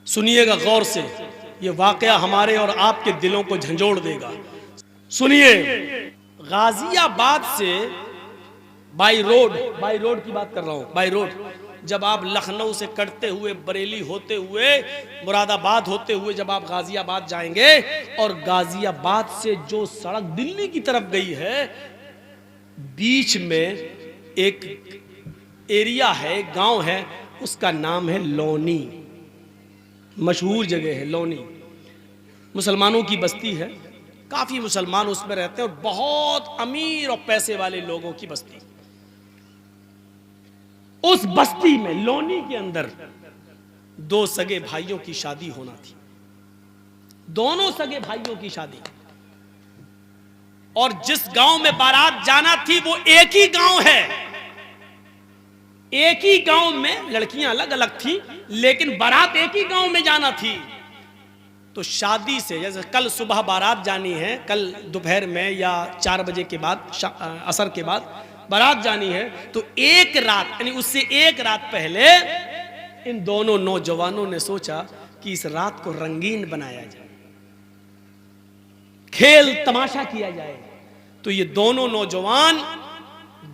सुनिएगा गौर से, ये वाकया हमारे और आपके दिलों को झंझोड़ देगा। सुनिए, गाजियाबाद से बाई रोड की बात कर रहा हूं, बाई रोड, जब आप लखनऊ से कटते हुए, बरेली होते हुए, मुरादाबाद होते हुए जब आप गाजियाबाद जाएंगे, और गाजियाबाद से जो सड़क दिल्ली की तरफ गई है, बीच में एक एरिया है, गांव है, उसका नाम है लोनी। मशहूर जगह है लोनी, मुसलमानों की बस्ती है, काफी मुसलमान उसमें रहते हैं और बहुत अमीर और पैसे वाले लोगों की बस्ती। उस बस्ती में, लोनी के अंदर, दो सगे भाइयों की शादी होना थी, दोनों सगे भाइयों की शादी। और जिस गांव में बारात जाना थी वो एक ही गांव है, एक ही गांव में, लड़कियां अलग अलग थी लेकिन बारात एक ही गांव में जाना थी। तो शादी से, जैसे कल सुबह बारात जानी है, कल दोपहर में या 4 बजे के बाद, असर के बाद बारात जानी है, तो एक रात, यानी उससे एक रात पहले इन दोनों नौजवानों ने सोचा कि इस रात को रंगीन बनाया जाए, खेल तमाशा किया जाए। तो ये दोनों नौजवान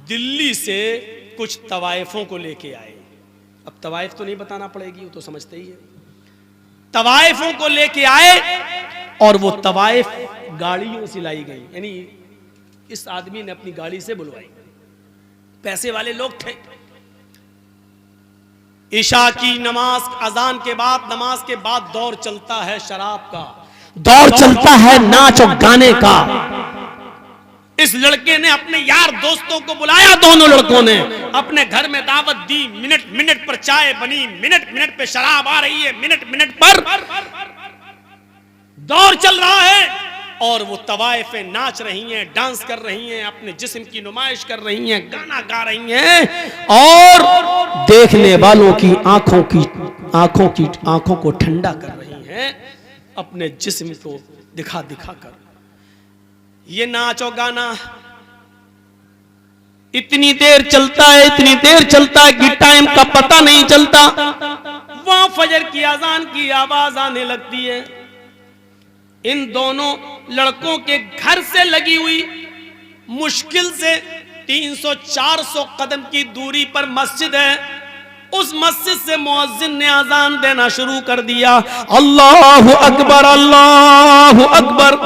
दिल्ली से कुछ तवाइफों को लेके आए। अब तवाइफ तो नहीं बताना पड़ेगी, वो तो समझते ही है। तवाइफों को लेके आए और वो तवाइफ गाड़ियों से लाई गई, यानी इस आदमी ने अपनी गाड़ी से बुलवाई, पैसे वाले लोग थे। ईशा की नमाज, अजान के बाद, नमाज के बाद दौर चलता है शराब का, दौर चलता है नाच और गाने का। इस लड़के ने अपने यार दोस्तों को बुलाया, दोनों लड़कों ने अपने घर में दावत दी, मिनट मिनट पर चाय बनी, मिनट मिनट पे शराब आ रही है, मिनट मिनट पर दौर चल रहा है, और वो तवाइफें नाच रही हैं, डांस कर रही हैं, अपने जिस्म की नुमाइश कर रही हैं, गाना गा रही हैं, और देखने वालों की आंखों को ठंडा कर रही हैं अपने जिस्म को दिखा दिखा कर। ये नाच और गाना इतनी देर चलता है, इतनी देर चलता है कि टाइम का पता नहीं चलता। वहां फजर की अजान की आवाज आने लगती है। इन दोनों लड़कों के घर से लगी हुई मुश्किल से 300-400 कदम की दूरी पर मस्जिद है। उस मस्जिद से मुअज्जिन ने अजान देना शुरू कर दिया, अल्लाहु अकबर, अल्लाहु अकबर।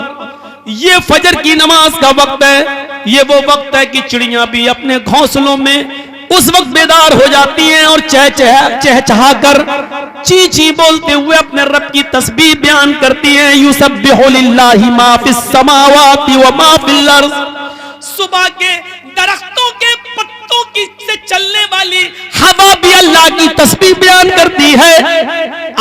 ये फजर की नमाज का वक्त है। ये वो वक्त है कि चिड़ियां भी अपने घोंसलों में उस वक्त बेदार हो जाती हैं और चहचहा कर, ची ची बोलते हुए अपने रब की तस्बीह बयान करती हैं। युसब्बिहु लिल्लाहि मा फिस समावाति व मा फिल अर्ज़। सुबह के दरख्तों के पत्तों की से चलने वाली हवा भी अल्लाह की तस्बीह बयान करती है।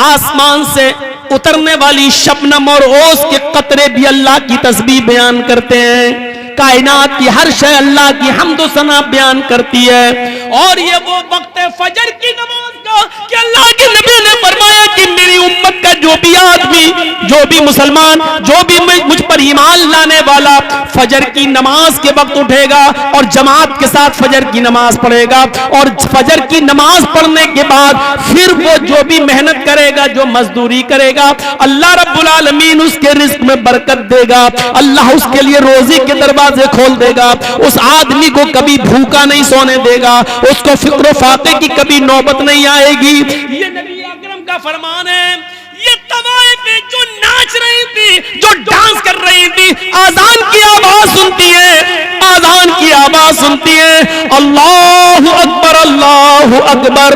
आसमान से उतरने वाली शबनम और ओस के कतरे भी अल्लाह की तस्बीह बयान करते हैं। कायनात की हर शय अल्लाह की हम्द व सना बयान करती है। और ये वो वक्त है फजर की नमाज का कि अल्लाह के नबी ने फरमाया कि मेरी उम्मत का जो भी आदमी, जो भी मुसलमान, जो भी मुझ पर ईमान लाने वाला फजर की नमाज के वक्त उठेगा और जमात के साथ फजर की नमाज पढ़ेगा, और फजर की नमाज पढ़ने के बाद फिर वो जो भी मेहनत करेगा, जो मजदूरी करेगा, अल्लाह रब्बुल आलमीन उसके रिस्क में बरकत देगा। अल्लाह उसके लिए रोजी के दरवाजे खोल देगा। उस आदमी को कभी भूखा नहीं सोने देगा, उसको फिक्र फाके की कभी नौबत नहीं आएगी। ये नबी अकरम का फरमान है। ये तवाइफें जो नाच रही थी, जो डांस कर रही थी, आजान की आवाज सुनती है, आजान की आवाज सुनती है, अल्लाहु अकबर, अल्लाहु अकबर।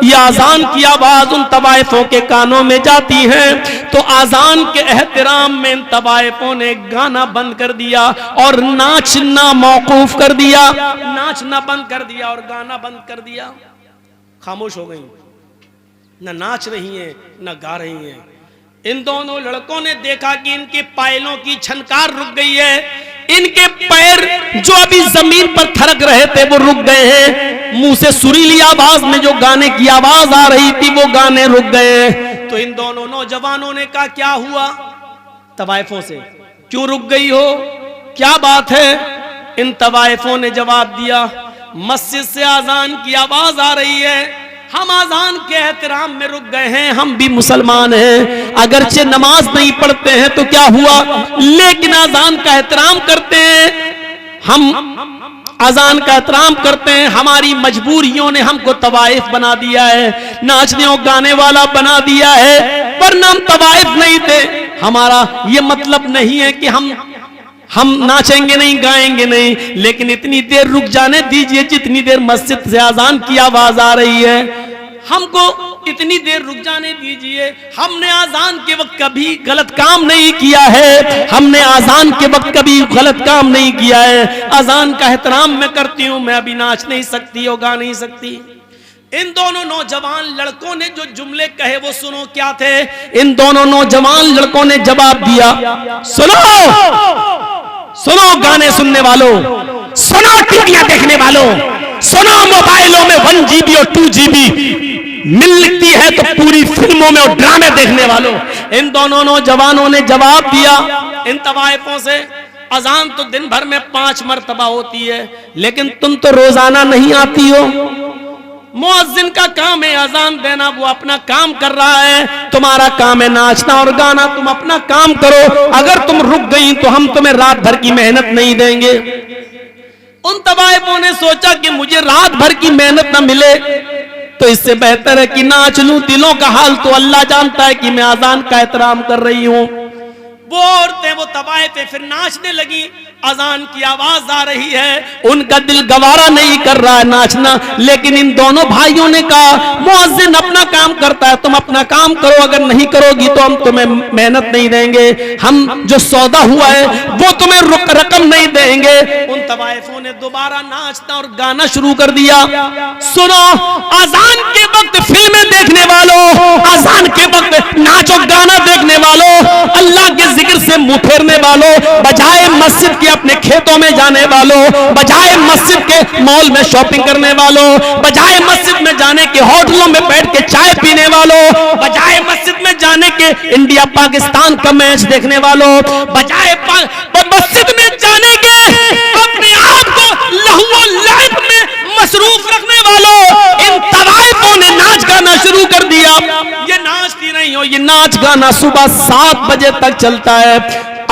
ये आजान की आवाज उन तवाइफों के कानों में जाती है। तो आजान के एहतराम में इन तवाइफों ने गाना बंद कर दिया और नाचना मौकूफ कर दिया, नाचना बंद कर दिया और गाना बंद कर दिया। खामोश हो गई, न नाच रही हैं न गा रही हैं। इन दोनों लड़कों ने देखा कि इनके पायलों की छनकार रुक गई है, इनके पैर जो अभी जमीन पर थरक रहे थे वो रुक गए हैं, मुंह से सुरीली आवाज में जो गाने की आवाज आ रही थी वो गाने रुक गए हैं। तो इन दोनों नौजवानों ने कहा क्या हुआ तवाइफों से, क्यों रुक गई हो, क्या बात है? इन तवाइफों ने जवाब दिया, मस्जिद से अजान की आवाज आ रही है, हम आजान के एहतराम में रुक गए हैं, हम भी मुसलमान हैं, अगरचे नमाज नहीं पढ़ते हैं तो क्या हुआ, लेकिन आजान का एहतराम करते हैं। हम अजान का एहतराम करते हैं। हमारी मजबूरियों ने हमको तवाइफ बना दिया है, नाचने और गाने वाला बना दिया है, वरना हम तवाइफ नहीं थे। हमारा ये मतलब नहीं है कि हम नाचेंगे नहीं, गाएंगे नहीं, लेकिन इतनी देर रुक जाने दीजिए जितनी देर मस्जिद से अजान की आवाज आ रही है, हमको इतनी देर रुक जाने दीजिए। हमने आजान के वक्त कभी गलत काम नहीं किया है, हमने आजान के वक्त कभी गलत काम नहीं किया है। अजान का एहतराम मैं करती हूं, मैं अभी नाच नहीं सकती और गा नहीं सकती। इन दोनों नौजवान लड़कों ने जो जुमले कहे वो सुनो क्या थे। इन दोनों नौजवान लड़कों ने जवाब दिया, सुनो सुनो गाने सुनने वालों, सुनो टीवियां देखने वालों, सुनो मोबाइलों में 1 GB और 2 GB मिलती है तो पूरी फिल्मों में और ड्रामे देखने वालों। इन दोनों नौजवानों ने जवाब दिया इन तवाइफों से, अजान तो दिन भर में 5 मरतबा होती है, लेकिन तुम तो रोजाना नहीं आती हो। मुअज्जिन का काम है अजान देना, वो अपना काम कर रहा है, तुम्हारा काम है नाचना और गाना, तुम अपना काम करो। अगर तुम रुक गई तो हम तुम्हें रात भर की मेहनत नहीं देंगे। उन तवाइफों ने सोचा कि मुझे रात भर की मेहनत ना मिले तो इससे बेहतर है कि नाच लूं। दिलों का हाल तो अल्लाह जानता है कि मैं अजान का एहतराम कर रही हूं। वो औरतें, वो तवाइफें फिर नाचने लगी, अजान की आवाज आ रही है, उनका दिल गवारा नहीं कर रहा है नाचना, लेकिन इन दोनों भाइयों ने कहा मुअज्जिन अपना काम करता है, तुम अपना काम करो, अगर नहीं करोगी तो हम तुम्हें मेहनत नहीं देंगे, हम जो सौदा हुआ है वो तुम्हें रकम नहीं देंगे। उन तवाइफों ने दोबारा नाचना और गाना शुरू कर दिया। सुनो, अजान के वक्त फिल्में देखने वालों, अजान के वक्त नाचो गाना देखने वालों, अल्लाह के जिक्र से मुंह फेरने वालों, बजाय मस्जिद के अपने खेतों में जाने वालों, बजाय मस्जिद के मॉल में शॉपिंग करने वालों, बजाय मस्जिद में जाने के होटलों में बैठ के चाय पीने वालों, बजाय मस्जिद में जाने के इंडिया पाकिस्तान का मैच देखने वालों, बजाय मस्जिद में जाने के अपने आप को लहू और लहब में मसरूफ रखने वालों, इन तवाइफों ने नाच गाना शुरू कर दिया। ये नाचती नहीं हो, ये नाच गाना सुबह 7 बजे तक चलता है।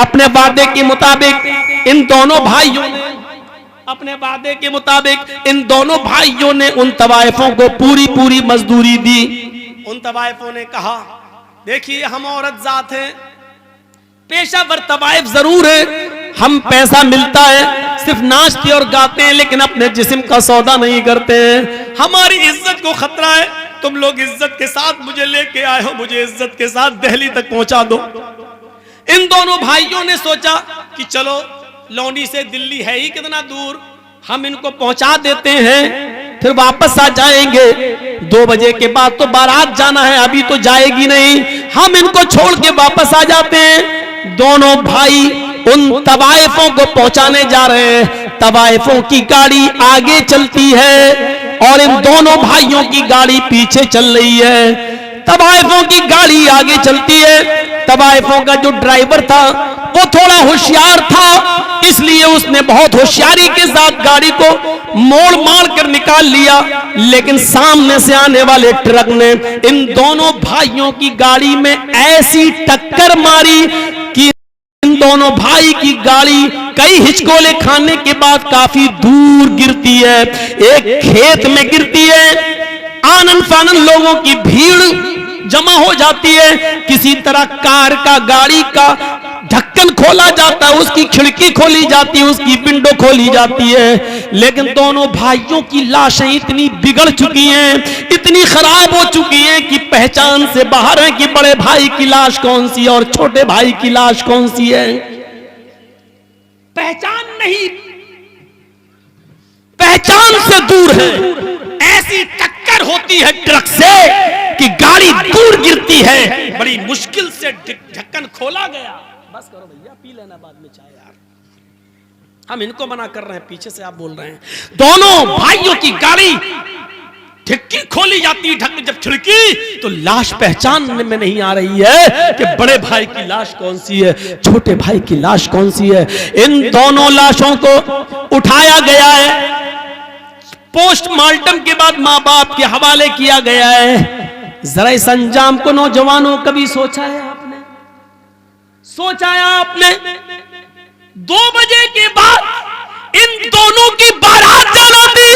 अपने वादे के मुताबिक इन दोनों भाइयों ने, अपने वादे के मुताबिक इन दोनों भाइयों ने उन तवाइफों को पूरी मजदूरी दी। उन तवाइफों ने कहा, देखिए हम औरत जात हैं, पेशावर तवाइफ जरूर है, हम पैसा मिलता है, सिर्फ नाचते और गाते हैं, लेकिन अपने जिस्म का सौदा नहीं करते हैं, हमारी इज्जत को खतरा है, तुम लोग इज्जत के साथ मुझे लेके आए हो, मुझे इज्जत के साथ दिल्ली तक पहुंचा दो। इन दोनों भाइयों ने सोचा कि चलो लौंडी से दिल्ली है ही कितना दूर, हम इनको पहुंचा देते हैं, फिर वापस आ जाएंगे। 2 बजे के बाद तो बारात जाना है, अभी तो जाएगी नहीं, हम इनको छोड़ के वापस आ जाते हैं। दोनों भाई उन तवाइफों को पहुंचाने जा रहे हैं। तवाइफों की गाड़ी आगे चलती है और इन दोनों भाइयों की गाड़ी पीछे चल रही है। तवाइफों की गाड़ी आगे चलती है, तवाइफों का जो ड्राइवर था वो थोड़ा होशियार था, इसलिए उसने बहुत होशियारी के साथ गाड़ी को मोड़ मार कर निकाल लिया, लेकिन सामने से आने वाले ट्रक ने इन दोनों भाइयों की गाड़ी में ऐसी टक्कर मारी कि इन दोनों भाई की गाड़ी कई हिचकोले खाने के बाद काफी दूर गिरती है, एक खेत में गिरती है। आनन फानन लोगों की भीड़ जमा हो जाती है, किसी तरह कार का, गाड़ी का ढक्कन खोला जाता है, उसकी खिड़की खोली जाती है, उसकी विंडो खोली जाती है, लेकिन दोनों भाइयों की लाशें इतनी बिगड़ चुकी हैं, इतनी खराब हो चुकी हैं कि पहचान से बाहर है कि बड़े भाई की लाश कौन सी है और छोटे भाई की लाश कौन सी है। पहचान नहीं, पहचान से दूर है। ऐसी टक्कर होती है ट्रक से कि गाड़ी दूर गिरती है, बड़ी मुश्किल से ढक्कन खोला गया। बस करो भैया, पी लेना बाद में चाय यार, हम इनको मना कर रहे हैं, पीछे से आप बोल रहे हैं। दोनों भाइयों की गाड़ी डिक्की खोली जाती, ढक्कन जब छिड़की तो लाश पहचानने में नहीं आ रही है कि बड़े भाई की लाश कौन सी है, छोटे भाई की लाश कौन सी है। इन दोनों लाशों को उठाया गया है, पोस्टमार्टम के बाद माँ बाप के हवाले किया गया है। जरा इस अंजाम को नौजवानों कभी सोचा है आपने? सोचा है आपने? 2 बजे के बाद इन दोनों की बारात जाना थी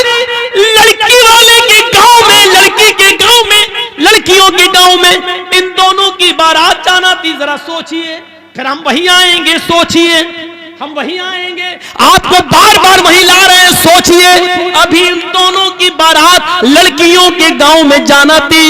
लड़की वाले के गांव में, लड़की के गांव में, लड़कियों के गांव में इन दोनों की बारात जाना थी। जरा सोचिए, फिर हम वहीं आएंगे, सोचिए हम वहीं आएंगे, आपको बार बार वहीं ला रहे हैं। सोचिए, अभी इन दोनों की बारात लड़कियों के गांव में जाना थी,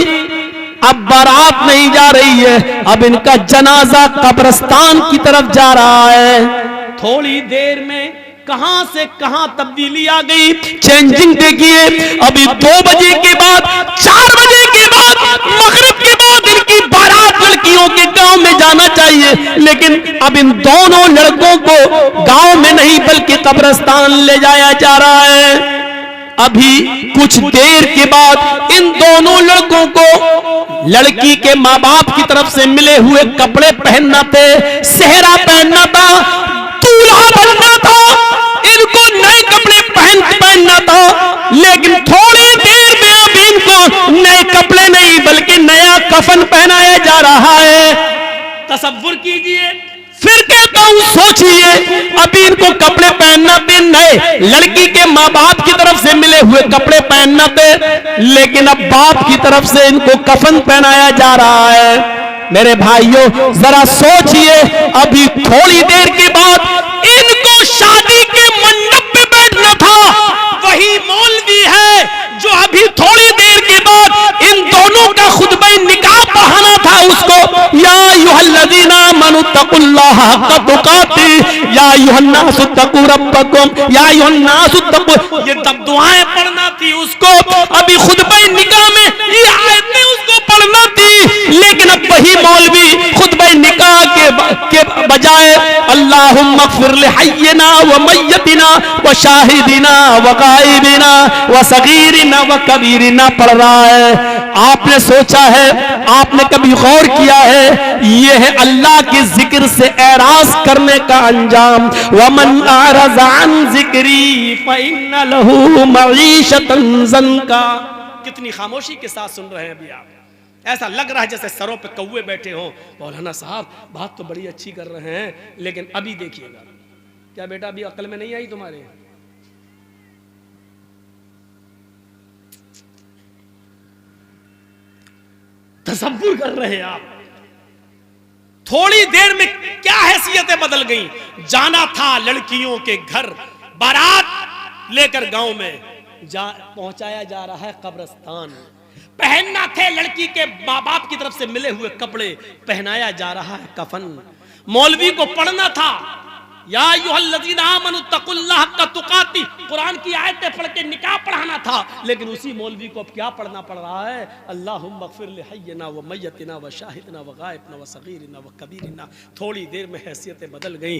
अब बारात नहीं जा रही है, अब इनका जनाजा कब्रिस्तान की तरफ जा रहा है। थोड़ी देर में कहां से कहां तब्दीली आ गई, चेंजिंग देखिए। अभी 2 बजे के बाद, 4 बजे के बाद, मगरिब के बाद इनकी बारात लड़कियों के गांव में जाना चाहिए, लेकिन अब इन दोनों लड़कों को गांव में नहीं बल्कि कब्रिस्तान ले जाया जा रहा है। अभी कुछ देर के बाद इन दोनों लड़कों को लड़की के माँ बाप की तरफ से मिले हुए कपड़े पहनना थे, सेहरा पहनना था, दूल्हा बनना था, इनको नए कपड़े पहनना था। लेकिन थोड़ी देर में अब इनको नए कपड़े नहीं बल्कि नया कफन पहनाया जा रहा है। तसव्वुर कीजिए, फिर कहता हूं सोचिए, अभी इनको कपड़े पहनना थे नए, लड़की के माँ बाप की तरफ से मिले हुए कपड़े पहनना थे, लेकिन अब बाप की तरफ से इनको कफन पहनाया जा रहा है। मेरे भाइयों जरा सोचिए, अभी थोड़ी देर के बाद इनको शादी के मंडप पे बैठना था, वही मौलवी है जो अभी थोड़ी देर के बाद इन दोनों का खुतबा निकाह पढ़ाना था उसको। या अय्युहल्लज़ीना आमनू तक़ुल्लाह हक़्क़ तुक़ातिह या अय्युहन्नासु तक़ू रब्बकुम या अय्युहन्नासु तक़ू, ये तब दुआएं पढ़ना थी उसको। अभी खुतबा निकाह में ये आयतें उसको पढ़ना थी, लेकिन अब वही मौलवी खुतबा निकाह के बजाय अल्लाहुम्मा अग़फ़िर लिहय्यिना व मय्यतिना व शाहिदिना व गायबिना व सगीरिना व कबीरिना पढ़ रहा है। आपने सोचा है, आपने कभी गौर किया है, ये है अल्लाह के जिक्र से एराज करने का अंजाम। वमन अरज़ अन ज़िक्री फ़इन्न लहू मईशतन ज़ंका। कितनी खामोशी के साथ सुन रहे हैं अभी आप, ऐसा लग रहा है जैसे सरों पे कौवे बैठे हों। मौलाना साहब बात तो बड़ी अच्छी कर रहे हैं, लेकिन अभी देखिएगा। क्या बेटा अभी अक्ल में नहीं आई तुम्हारे? तसव्वुर कर रहे हैं आप, थोड़ी देर में क्या हैसियतें बदल गई। जाना था लड़कियों के घर, बारात लेकर गांव में पहुंचाया जा रहा है कब्रिस्तान। पहनना थे लड़की के माँ बाप की तरफ से मिले हुए कपड़े, पहनाया जा रहा है कफन। मौलवी को पढ़ना था या अय्युहल्लज़ीना आमनू तक़ुल्लाह हक़्क़ तुक़ातिह, कुरान की आयतें पढ़ के निकाह पढ़ाना था, लेकिन उसी मौलवी को अब क्या पढ़ना पड़ रहा है? अल्लाहुम्मा अग़फ़िर लिहय्यिना व मय्यतिना व शाहिदिना व गायबिना व सगीरिना व कबीरिना। थोड़ी देर में हैसियतें बदल गई।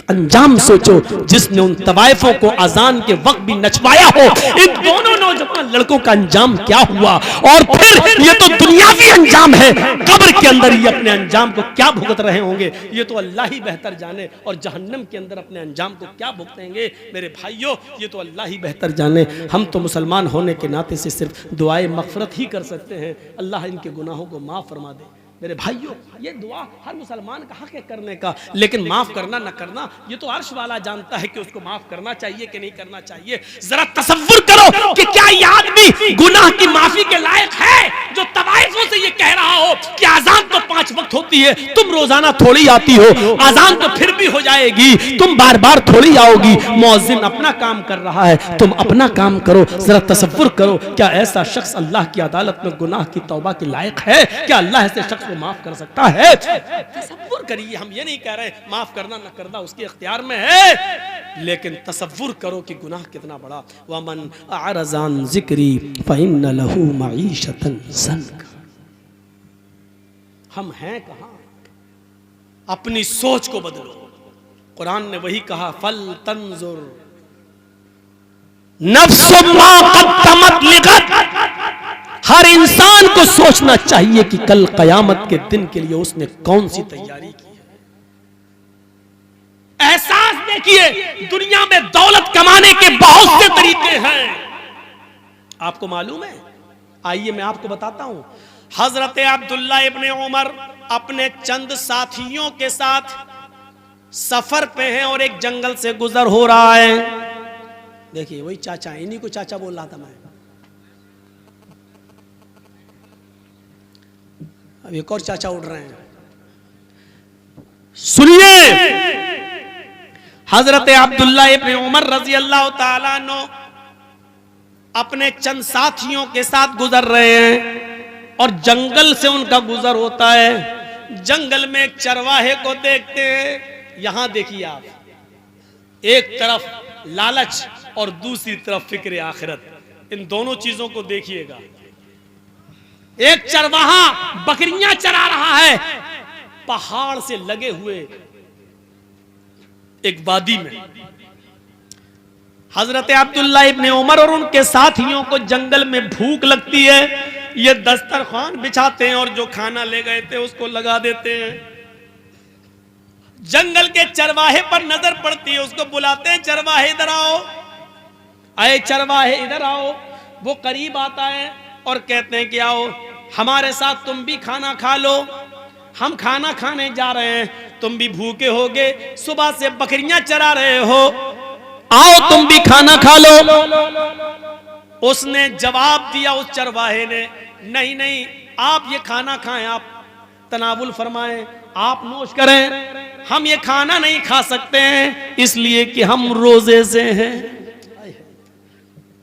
अंजाम सोचो, जिसने उन तवाइफों को अजान के वक्त भी नचवाया हो, इन दोनों नौजवान लड़कों का अंजाम क्या हुआ। और फिर ये तो दुनियावी अंजाम है, कब्र के अंदर ये अपने अंजाम को क्या भुगत रहे होंगे ये तो अल्लाह ही बेहतर जाने, और जहन्नम के अंदर अपने अंजाम को क्या भुगतेंगे मेरे भाइयों ये तो अल्लाह ही बेहतर जाने। हम तो मुसलमान होने के नाते से सिर्फ दुआए मग़फ़िरत ही कर सकते हैं, अल्लाह इनके गुनाहों को माफ़ फरमा दे। मेरे भाइयों ये दुआ हर मुसलमान का हक है करने का, लेकिन माफ करना न करना ये तो अर्श वाला जानता है कि उसको माफ करना चाहिए कि नहीं करना चाहिए। जरा तसव्वुर करो कि क्या ये आदमी गुनाह की माफी के लायक है जो तवाइफों से ये कह रहा हो कि अजान तो 5 वक्त होती है, तुम रोजाना थोड़ी आती हो, अजान तो फिर भी हो जाएगी, तुम बार बार थोड़ी आओगी, मुअज्जिन अपना काम कर रहा है, तुम अपना काम करो। जरा तसव्वुर करो, क्या ऐसा शख्स अल्लाह की अदालत में गुनाह की तौबा के लायक है? क्या अल्लाह ऐसे शख्स को माफ कर सकता है? तसव्वुर करिए, हम ये नहीं कह रहे माफ करना न करना उसके इख्तियार में है, लेकिन तसव्वुर करो कि गुनाह कितना बड़ा। वमन अअरज़ अन ज़िक्री फ़इन्न लहू मईशतन ज़ंका। हम हैं कहां? अपनी सोच को बदलो। कुरान ने वही कहा, फल तंजुर नफ्सुम मा क़द्दमत लिग़द। हर इंसान को सोचना चाहिए कि कल कयामत के दिन के लिए उसने कौन सी तैयारी की है। एहसास देखिए, दुनिया में दौलत कमाने के बहुत से तरीके हैं, आपको मालूम है? आइए मैं आपको बताता हूं। हजरत अब्दुल्ला इब्ने उमर अपने चंद साथियों के साथ सफर पे हैं और एक जंगल से गुजर हो रहा है। देखिए वही चाचा, इन्हीं को चाचा बोल रहा था मैं। अब एक और चाचा उड़ रहे हैं, सुनिए। हजरत अब्दुल्ला इब्ने उमर रजी अल्लाह ताला अन्हु अपने चंद साथियों के साथ गुजर रहे हैं और जंगल से उनका गुजर होता है। जंगल में एक चरवाहे को देखते हैं। यहां देखिए आप, एक तरफ लालच और दूसरी तरफ फिक्र आखिरत, इन दोनों चीजों को देखिएगा। एक चरवाहा बकरियां चरा रहा है पहाड़ से लगे हुए एक वादी में। हजरत अब्दुल्ला इब्ने उमर और उनके साथियों को जंगल में भूख लगती है। ये दस्तरखान बिछाते हैं और जो खाना ले गए थे उसको लगा देते हैं। जंगल के चरवाहे पर नजर पड़ती है, उसको बुलाते हैं, चरवाहे इधर आओ, आए चरवाहे इधर आओ। वो करीब आता है और कहते हैं कि आओ हमारे साथ तुम भी खाना खा लो, हम खाना खाने जा रहे हैं, तुम भी भूखे होगे, सुबह से बकरियां चरा रहे हो, आओ तुम भी खाना खा लो। उसने जवाब दिया, उस चरवाहे ने, नहीं नहीं आप ये खाना खाएं, आप तनावुल फरमाएं, आप नोश करें, हम ये खाना नहीं खा सकते हैं इसलिए कि हम रोजे से हैं।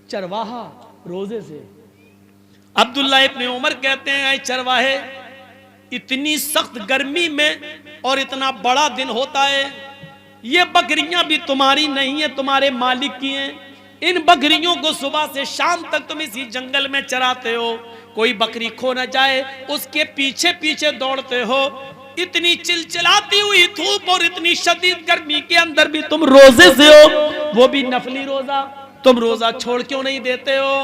चरवाहा रोजे से। अब्दुल्ला इब्ने उमर कहते हैं, चरवाहे इतनी सख्त गर्मी में और इतना बड़ा दिन होता है, ये बकरियां भी तुम्हारी नहीं है, तुम्हारे मालिक की हैं। इन बकरियों को सुबह से शाम तक तुम इसी जंगल में चराते हो, कोई बकरी खो न जाए उसके पीछे पीछे दौड़ते हो। इतनी चिलचिलाती हुई धूप और इतनी शदीद गर्मी के अंदर भी तुम रोजे से हो, वो भी नफली रोजा। तुम रोजा छोड़ क्यों नहीं देते हो?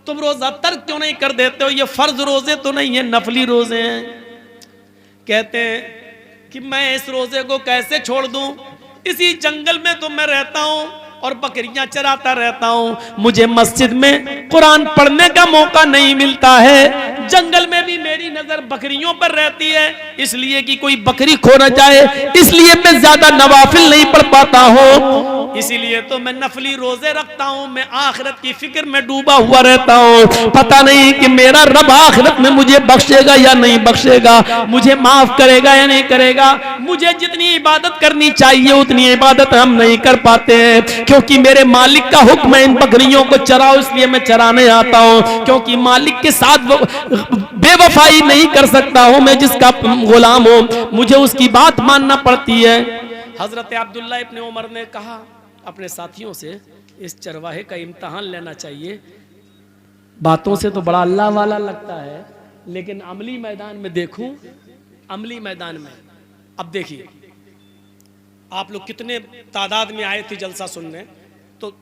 तुम रोजा तर्क क्यों नहीं कर देते हो? ये फर्ज रोजे तो नहीं है, नफली रोजे हैं। कहते हैं कि मैं इस रोजे को कैसे छोड़ दूं? इसी जंगल में तो मैं रहता हूं और बकरियां चराता रहता हूं, मुझे मस्जिद में कुरान पढ़ने का मौका नहीं मिलता है। जंगल में भी मेरी नजर बकरियों पर रहती है, इसलिए कि कोई बकरी खो न जाए, इसलिए मैं ज्यादा नवाफिल नहीं पढ़ पाता हूं, इसीलिए तो मैं नफली रोजे रखता हूं। मैं आखिरत की फिक्र में डूबा हुआ रहता हूं, पता नहीं कि मेरा रब आखिरत में मुझे बख्शेगा या नहीं बख्शेगा, मुझे माफ करेगा या नहीं करेगा। मुझे जितनी इबादत करनी चाहिए उतनी इबादत हम नहीं कर पाते हैं, क्योंकि मेरे मालिक का हुक्म है इन बकरियों को चराओ, इसलिए मैं चराने आता हूं, क्योंकि मालिक के साथ बेवफाई नहीं कर सकता हूं मैं, जिसका गुलाम हूं, मुझे उसकी बात मानना पड़ती है। हजरत अब्दुल्ला इब्ने उमर ने कहा अपने साथियों से, इस चरवाहे का इम्तिहान लेना चाहिए। बातों से तो बड़ा अल्लाह वाला लगता है, लेकिन अमली मैदान में देखूं, अमली मैदान में अब देखिए आप लोग कितने तादाद में आए थे जलसा सुनने, तो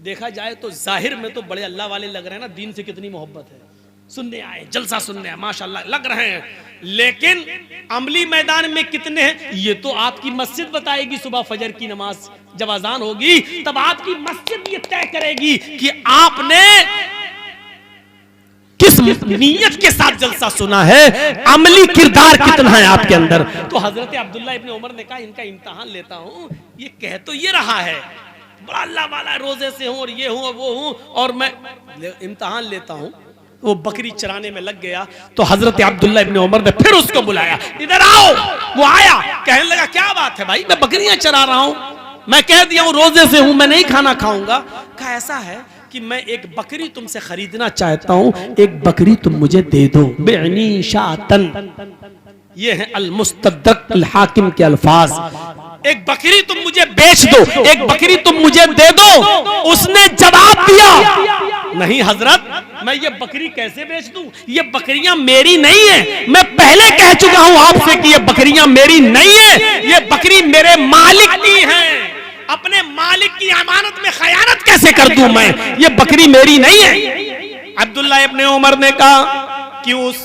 देखा जाए तो जाहिर में तो बड़े अल्लाह वाले लग रहे हैं ना, दीन से कितनी मोहब्बत है, सुनने आए, जलसा सुनने आए, माशाल्लाह लग रहे हैं। लेकिन अमली मैदान में कितने हैं ये तो आपकी मस्जिद बताएगी। सुबह फजर की नमाज जब अजान होगी तब आपकी मस्जिद ये तय करेगी कि आपने किस नीयत के साथ जलसा सुना है, अमली किरदार कितना है आपके अंदर। तो हजरत अब्दुल्ला इब्ने उमर ने कहा इनका इम्तिहान लेता हूं, ये कह तो ये रहा है बड़ा अल्लाह वाला, रोजे से हूं और ये हूं वो हूं, और मैं इम्तिहान लेता हूं। वो बकरी चराने में लग गया तो हजरत अब्दुल्ला इब्ने उमर ने फिर उसको बुलाया, इधर आओ। वो आया, कहने लगा क्या बात है भाई, मैं बकरियां चरा रहा हूं, मैं कह दिया हूं रोजे से हूं, मैं नहीं खाना खाऊंगा। कहा ऐसा है कि मैं एक बकरी तुमसे खरीदना चाहता हूं, एक बकरी तुम मुझे दे दो। बेनी शातन, ये है अल मुस्तदरक अल हाकिम के अल्फाज। एक बकरी तुम मुझे बेच दो, एक बकरी तुम मुझे दे दो। उसने जवाब दिया, नहीं हजरत मैं ये बकरी कैसे बेच दूं, ये बकरियां मेरी नहीं है, मैं पहले कह चुका हूं आपसे कि ये बकरियां मेरी नहीं है, ये बकरी मेरे मालिक की है। अपने मालिक की अमानत में खयानत कैसे कर दूं मैं, ये बकरी मेरी नहीं है। अब्दुल्ला इब्ने उमर ने कहा कि उस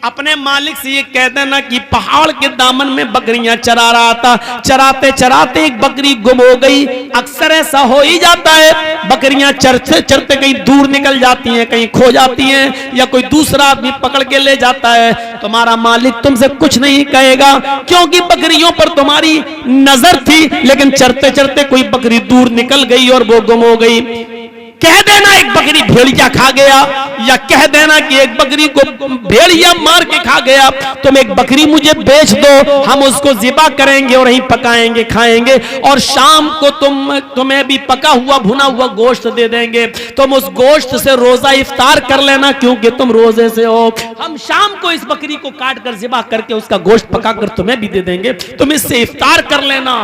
अपने मालिक से ये कह देना कि पहाड़ के दामन में बकरियां चरा रहा था, चराते चराते एक बकरी गुम हो गई। अक्सर ऐसा हो ही जाता है, बकरियां चरते चरते कहीं दूर निकल जाती हैं, कहीं खो जाती हैं, या कोई दूसरा आदमी पकड़ के ले जाता है। तुम्हारा मालिक तुमसे कुछ नहीं कहेगा, क्योंकि बकरियों पर तुम्हारी नजर थी, लेकिन चरते चरते कोई बकरी दूर निकल गई और वो गुम हो गई। कह देना एक बकरी भेड़िया खा गया, या कह देना कि एक बकरी को भेड़िया मार के खा गया, तुम एक बकरी मुझे बेच दो, हम उसको ज़िबा करेंगे और वहीं पकाएंगे खाएंगे, और शाम को तुम्हें भी पका हुआ भुना हुआ गोश्त दे देंगे। तुम उस गोश्त से रोजा इफ्तार कर लेना, क्योंकि तुम रोजे से हो। हम शाम को इस बकरी को काट कर ज़िबा करके उसका गोश्त पका कर तुम्हें भी दे देंगे, तुम इससे इफ्तार कर लेना।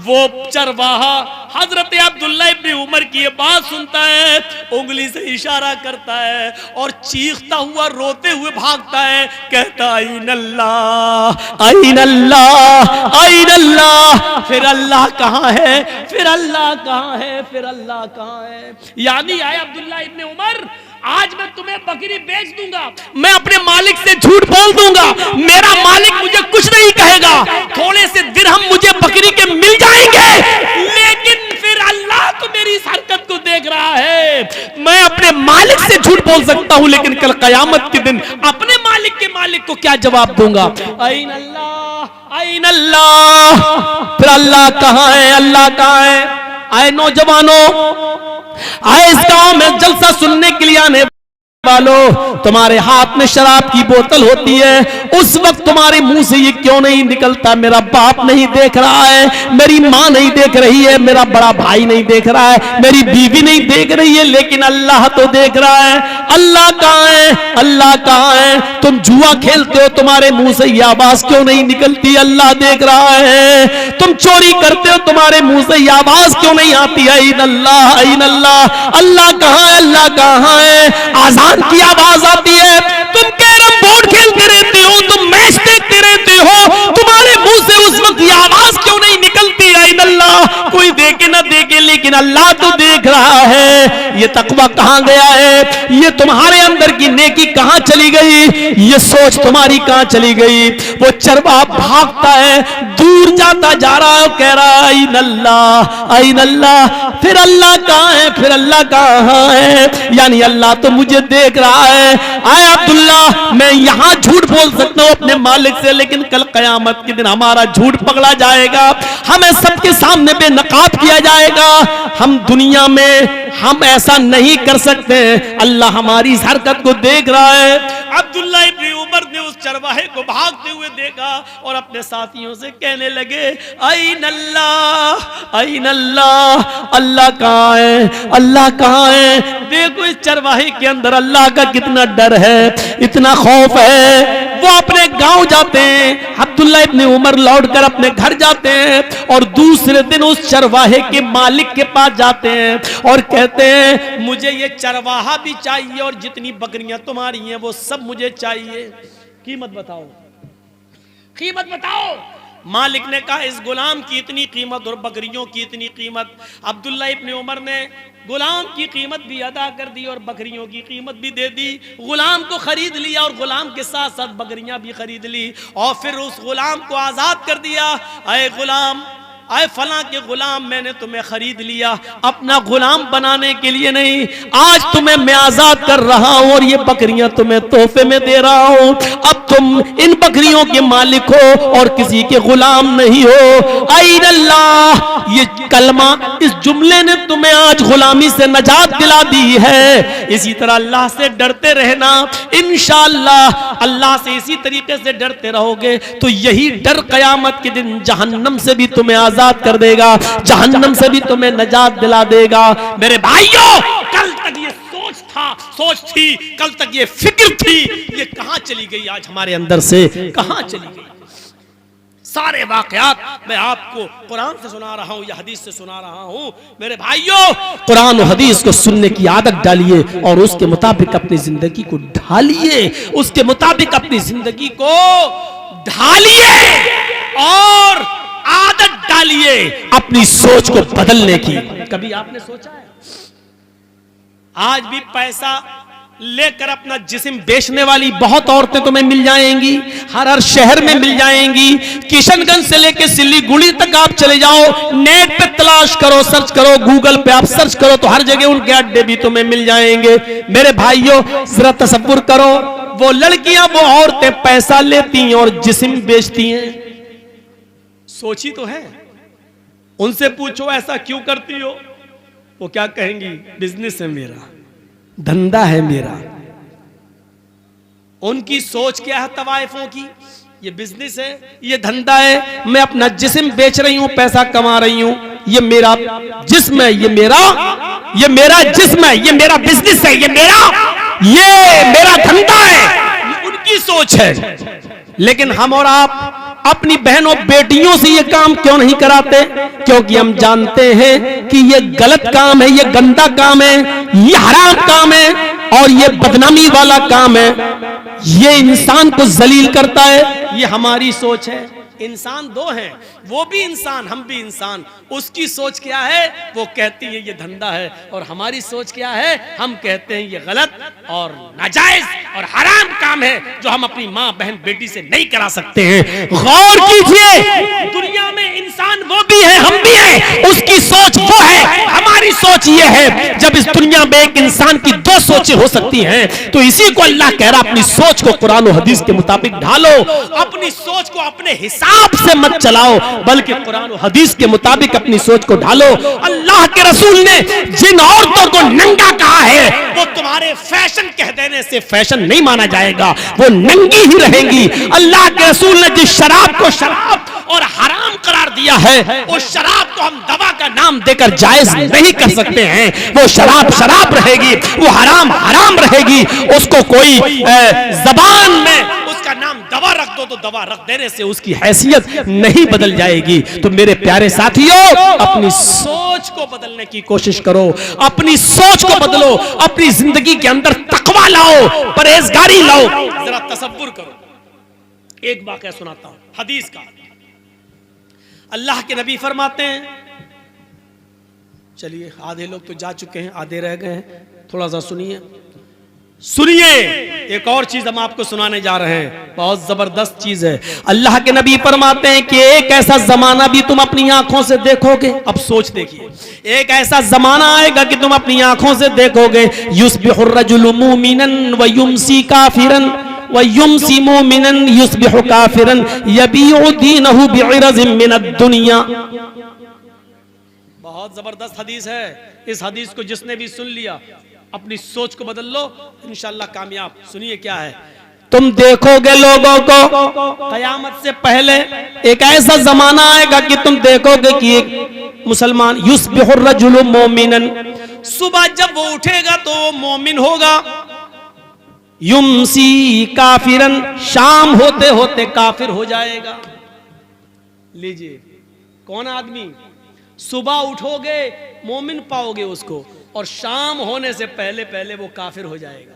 वो चरवाहा हजरत अब्दुल्ला इब्न उमर की ये बात सुनता है, उंगली से इशारा करता है और चीखता हुआ रोते हुए भागता है, कहता आइन अल्लाह आइन अल्लाह आइन अल्लाह, फिर अल्लाह कहाँ है, फिर अल्लाह कहाँ है, फिर अल्लाह कहाँ है। यानी आए अब्दुल्ला इब्न उमर, आज मैं तुम्हें बकरी बेच दूंगा, मैं अपने मालिक से झूठ बोल दूंगा, मेरा मालिक मुझे कुछ नहीं कहेगा, थोड़े से दिरहम मुझे बकरी के मिल जाएंगे, लेकिन फिर अल्लाह तो मेरी इस हरकत को देख रहा है। मैं अपने मालिक से झूठ बोल सकता हूं, लेकिन कल कयामत के दिन अपने मालिक के मालिक को क्या जवाब दूंगा। आइन अल्लाह आइन अल्लाह, फिर अल्लाह कहाँ है, अल्लाह कहाँ है। आए नौजवानों, आए इस गांव में जलसा सुनने के लिए आने वालों, तुम्हारे हाथ में शराब की बोतल होती है, उस वक्त तुम्हारे मुंह से ये क्यों नहीं निकलता, मेरा बाप नहीं देख रहा है, मेरी माँ नहीं देख रही है, मेरा बड़ा भाई नहीं देख रहा है, मेरी बीवी नहीं देख रही है, लेकिन अल्लाह तो देख रहा है। अल्लाह कहाँ है, अल्लाह कहाँ है। तुम जुआ खेलते हो, तुम्हारे मुंह से ये आवाज क्यों नहीं निकलती, अल्लाह देख रहा है। तुम चोरी करते हो, तुम्हारे मुंह से ये आवाज क्यों नहीं आती, आइन अल्लाह आइन अल्लाह। अल्लाह कहाँ है, अल्लाह कहाँ है। आजान की आवाज आती है, तुम कैरम बोर्ड खेलते रहते हो, तुम मैच देखते रहते हो, तुम्हारे मुंह से उस वक्त ये आवाज क्यों नहीं निकलती, आइन अल्लाह। कोई देखे ना देखे, लेकिन अल्लाह तो देख रहा है। ये तकवा कहां गया है, ये तुम्हारे अंदर की नेकी कहां चली गई, ये सोच तुम्हारी कहां चली गई। वो चरवाहा भागता है, दूर जाता जा रहा है, कह रहा है आइन अल्लाह आइन अल्लाह। फिर अल्लाह कहां है, फिर अल्लाह कहां है। यानी अल्लाह तो मुझे देख रहा है। आए अब्दुल्ला, मैं यहां झूठ बोल सकता हूं अपने मालिक से, लेकिन कल कयामत के दिन हमारा झूठ पकड़ा जाएगा, हमें सबके सामने बेनकाब किया जाएगा। हम दुनिया में हम ऐसा नहीं कर सकते, अल्लाह हमारी इस हरकत को देख रहा है। अब्दुल्ला इब्न उमर ने उस चरवाहे को भागते हुए देखा और अपने साथियों से कहने लगे, आइन अल्लाह आइन अल्लाह, अल्लाह कहाँ है, अल्लाह कहाँ है। देखो इस चरवाहे के अंदर अल्लाह का कितना डर है, इतना खौफ है। वो अपने गांव जाते हैं, अब्दुल्ला इब्न उमर लौटकर अपने घर जाते हैं और दूसरे दिन उस चरवाहे के मालिक के पास जाते हैं और कहते हैं, मुझे ये चरवाहा भी चाहिए और जितनी बकरियां तुम्हारी हैं वो सब मुझे चाहिए, कीमत बताओ, कीमत बताओ। मालिक ने कहा, इस गुलाम की इतनी कीमत और बकरियों की इतनी कीमत। अब्दुल्ला इब्न उमर ने गुलाम की कीमत भी अदा कर दी और बकरियों की कीमत भी दे दी। गुलाम को खरीद लिया और गुलाम के साथ साथ बकरियां भी खरीद ली और फिर उस गुलाम को आजाद कर दिया। अय गुलाम, आए फलां के गुलाम, मैंने तुम्हें खरीद लिया अपना गुलाम बनाने के लिए नहीं, आज तुम्हें मैं आजाद कर रहा हूं और ये बकरियां तुम्हें तोहफे में दे रहा हूं। अब तुम इन बकरियों के मालिक हो और किसी के गुलाम नहीं हो। आइन अल्लाह, ये कलमा, इस जुमले ने तुम्हें आज गुलामी से नजात दिला दी है। इसी तरह अल्लाह से डरते रहना, इंशाअल्लाह अल्लाह से इसी तरीके से डरते रहोगे तो यही डर कयामत के दिन जहन्नम से भी तुम्हें आजाद कर देगा, जहन्नम से भी तुम्हें नजात दिला देगा। मेरे भाइयों, कल तक ये सोच थी, कल तक ये फिक्र थी, ये कहां चली गई, आज हमारे अंदर से कहां चली गई। सारे वाकयात मैं आपको कुरान से सुना रहा हूं या हदीस से सुना रहा हूं। मेरे भाइयों, कुरान और हदीस को सुनने की आदत डालिए और उसके मुताबिक अपनी जिंदगी को ढालिए, उसके मुताबिक अपनी जिंदगी को ढालिए और आदत डालिए अपनी सोच को बदलने की। कभी आपने सोचा है आज भी पैसा लेकर अपना जिस्म बेचने वाली बहुत औरतें तुम्हें मिल जाएंगी, हर शहर में मिल जाएंगी। किशनगंज से लेकर सिलीगुड़ी तक आप चले जाओ, नेट पे तलाश करो, सर्च करो, गूगल पे आप सर्च करो तो हर जगह उनके अड्डे भी तुम्हें मिल जाएंगे। मेरे भाइयों, जरा तसव्वुर करो, वो लड़कियां, वो औरतें पैसा लेती हैं और जिस्म बेचती हैं। सोची तो है? उनसे पूछो ऐसा क्यों करती हो, वो क्या कहेंगी? बिजनेस है मेरा, धंधा है मेरा। उनकी सोच क्या है तवाइफों की? ये बिजनेस है, ये धंधा है, मैं अपना जिस्म बेच रही हूं, पैसा कमा रही हूं, ये मेरा जिस्म है, ये मेरा जिस्म है, ये मेरा बिजनेस है, ये मेरा धंधा है। ये उनकी सोच है। लेकिन हम और आप अपनी बहनों बेटियों से ये काम क्यों नहीं कराते? क्योंकि हम जानते हैं कि ये गलत काम है, ये गंदा काम है, ये हराम काम है और ये बदनामी वाला काम है, ये इंसान को जलील करता है। ये हमारी सोच है। इंसान दो हैं, वो भी इंसान, हम भी इंसान। उसकी सोच क्या है? वो कहती है ये धंधा है, और हमारी सोच क्या है? हम कहते हैं ये गलत और नाजायज और हराम काम है जो हम अपनी माँ बहन बेटी से नहीं करा सकते हैं। गौर कीजिए, दुनिया में इंसान वो भी है, हम भी हैं। उसकी सोच वो है, हमारी सोच ये है। जब इस दुनिया में एक इंसान की दो सोचें हो सकती हैं, तो इसी को अल्लाह कह रहा, अपनी सोच को कुरान और हदीस के मुताबिक ढालो। अपनी सोच को अपने हिसाब से मत चलाओ, बल्कि कुरान और हदीस के मुताबिक अपनी सोच को ढालो। अल्लाह के रसूल ने जिन औरतों को नंगा कहा है, वो तुम्हारे फैशन कह देने से फैशन नहीं माना जाएगा, वो नंगी ही रहेंगी। अल्लाह के रसूल ने जिस शराब को शराब और हराम करार दिया है, उस शराब को हम दवा का नाम देकर जायज नहीं कर सकते हैं। वो शराब शराब रहेगी, वो हराम हराम रहेगी। उसको कोई जबान में उसका नाम दवा रख दो तो दवा रख देने से उसकी हैसियत नहीं बदल जाएगी। तो मेरे प्यारे साथियों, अपनी सोच को बदलने की कोशिश करो, अपनी सोच को बदलो, अपनी जिंदगी के अंदर तकवा लाओ, परहेजगारी लाओ। जरा तसव्वुर करो, एक वाकया सुनाता हूं हदीस का। अल्लाह के नबी फरमाते हैं, चलिए आधे लोग तो जा चुके हैं, आधे रह गए हैं, थोड़ा सा सुनिए। एक और चीज हम आपको सुनाने जा रहे हैं, बहुत जबरदस्त चीज है। अल्लाह के नबी फरमाते हैं कि एक ऐसा जमाना भी तुम अपनी आंखों से देखोगे। अब सोच देखिए, एक ऐसा जमाना आएगा कि तुम अपनी आंखों से देखोगे, युस्बिहुर रजुलु मुमिनन व युमसी काफिरन व युमसी मुमिनन युस्बिहु काफिरन यबीउ दीनहु बिइरज़िम मिनद दुनिया। बहुत जबरदस्त हदीस है। इस हदीस को जिसने भी सुन लिया, अपनी सोच को बदल लो, इंशाअल्लाह कामयाब। सुनिए क्या है। तुम देखोगे लोगों को कयामत से पहले एक ऐसा जमाना आएगा कि तुम देखोगे कि एक मुसलमान युस्बिहुर रजुलु मोमिनन, सुबह जब वो उठेगा तो वो मोमिन होगा, युमसी काफिरन, शाम होते होते काफिर हो जाएगा। लीजिए, कौन आदमी? सुबह उठोगे मोमिन पाओगे उसको, और शाम होने से पहले पहले वो काफिर हो जाएगा।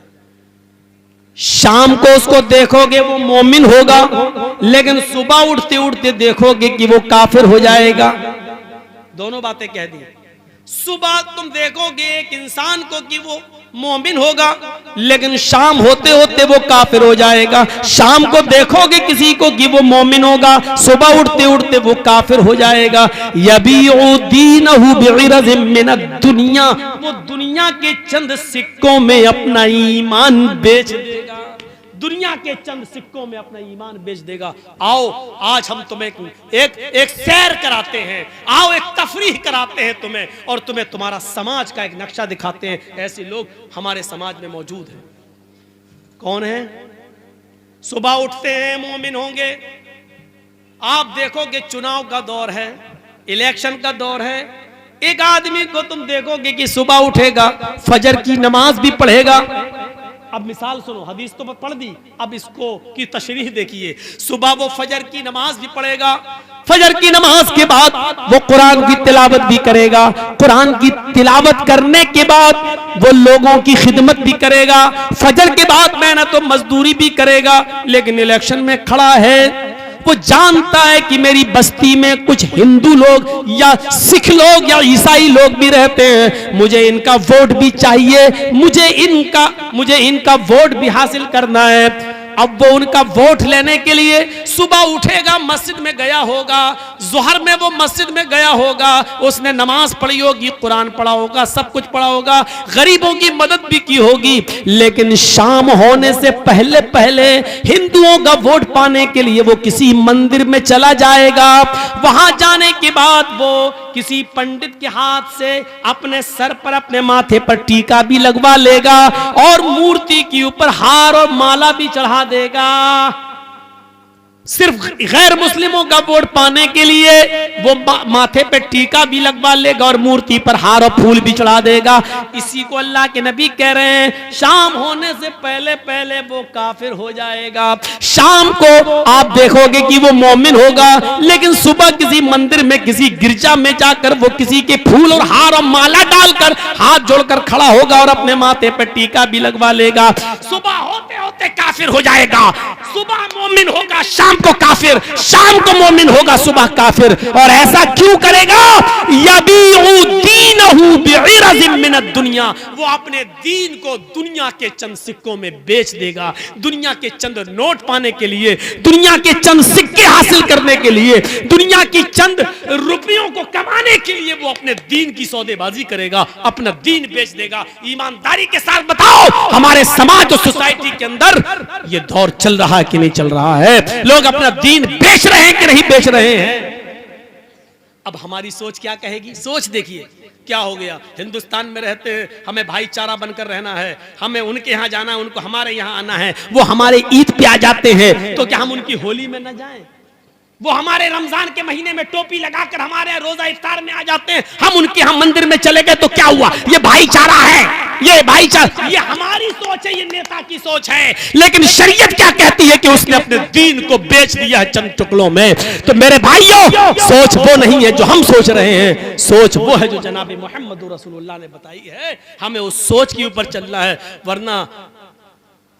शाम को उसको देखोगे वो मोमिन होगा, लेकिन सुबह उठते उठते देखोगे कि वो काफिर हो जाएगा। दोनों बातें कह दी। सुबह तुम देखोगे एक इंसान को कि वो मोमिन होगा, लेकिन शाम होते होते वो काफिर हो जाएगा। शाम को देखोगे किसी को कि वो मोमिन होगा, सुबह उठते उठते वो काफिर हो जाएगा। यबीउ दीनहु बिइरज़िम मिनद दुनिया, वो दुनिया के चंद सिक्कों में अपना ईमान बेच देगा। दुनिया के चंद सिक्कों में अपना ईमान बेच देगा। आओ आज हम तुम्हें एक सैर कराते हैं, आओ एक तफरीह कराते हैं तुम्हें, और तुम्हें तुम्हारा समाज का एक नक्शा दिखाते हैं। ऐसे लोग हमारे समाज में मौजूद हैं। कौन है? सुबह उठते हैं मोमिन होंगे। आप देखोगे चुनाव का दौर है, इलेक्शन का दौर है, एक आदमी को तुम देखोगे कि सुबह उठेगा, फजर की नमाज भी पढ़ेगा। अब मिसाल सुनो, हदीस तो मैं पढ़ दी, अब इसको की तशरीह देखिए। सुबह वो फजर की नमाज भी पढ़ेगा, फजर की नमाज के बाद वो कुरान की तिलावत भी करेगा, कुरान की तिलावत करने के बाद वो लोगों की खिदमत भी करेगा, फजर के बाद मेहनत तो मजदूरी भी करेगा। लेकिन इलेक्शन में खड़ा है वो जानता है कि मेरी बस्ती में कुछ हिंदू लोग या सिख लोग या ईसाई लोग भी रहते हैं, मुझे इनका वोट भी चाहिए, मुझे इनका वोट भी हासिल करना है। अब वो उनका वोट लेने के लिए सुबह उठेगा, मस्जिद में गया होगा, जोहर में वो मस्जिद में गया होगा, उसने नमाज पढ़ी होगी, कुरान पढ़ा होगा, सब कुछ पढ़ा होगा, गरीबों की मदद भी की होगी, लेकिन शाम होने से पहले पहले हिंदुओं का वोट पाने के लिए वो किसी मंदिर में चला जाएगा। वहां जाने के बाद वो किसी पंडित के हाथ से अपने सर पर, अपने माथे पर टीका भी लगवा लेगा और मूर्ति के ऊपर हार और माला भी चढ़ा देगा। सिर्फ गैर मुस्लिमों का वोट पाने के लिए वो माथे पे टीका भी लगवा लेगा और मूर्ति पर हार और फूल भी चढ़ा देगा। इसी को अल्लाह के नबी कह रहे हैं, शाम होने से पहले पहले वो काफिर हो जाएगा। शाम को आप देखोगे कि वो मोमिन होगा, लेकिन सुबह किसी मंदिर में, किसी गिरजा में जाकर वो किसी के फूल और हार और माला डालकर हाथ जोड़कर खड़ा होगा और अपने माथे पे टीका भी लगवा लेगा। सुबह होते होते काफिर हो जाएगा। सुबह मोमिन होगा, शाम को काफिर, शाम को मोमिन होगा, सुबह काफिर। और ऐसा क्यों करेगा? दुनिया, वो अपने दीन को दुनिया के चंद सिक्कों में बेच देगा। दुनिया के चंद नोट पाने के लिए, दुनिया के चंद सिक्के हासिल करने के लिए, दुनिया की चंद रुपयों को कमाने के लिए वो अपने दीन की सौदेबाजी करेगा, अपना दीन बेच देगा। ईमानदारी के साथ बताओ, हमारे समाज और सोसाइटी के अंदर ये दौर चल रहा है कि नहीं चल रहा है? लोग अपना दीन बेच रहे हैं कि नहीं बेच रहे हैं? अब हमारी सोच क्या कहेगी? सोच देखिए क्या हो गया। हिंदुस्तान में रहते हैं, हमें भाईचारा बनकर रहना है, हमें उनके यहां जाना है, उनको हमारे यहां आना है। वो हमारे ईद पे आ जाते हैं तो क्या हम उनकी होली में न जाएं? वो हमारे रमजान के महीने में टोपी लगाकर हमारे रोजा इफ्तार में आ जाते हैं, हम उनके यहां मंदिर में चले गए तो क्या हुआ? ये भाईचारा है, ये भाईचारा। ये हमारी सोच है, ये नेता की सोच है। लेकिन शरीयत क्या कहती है कि उसने अपने दीन को बेच दिया है चंद टुकड़ों में। तो मेरे भाइयों, सोच वो नहीं है जो हम सोच रहे हैं, सोच वो है जो जनाब मोहम्मद रसूलुल्लाह ने बताई है। हमें उस सोच के ऊपर चलना है, वरना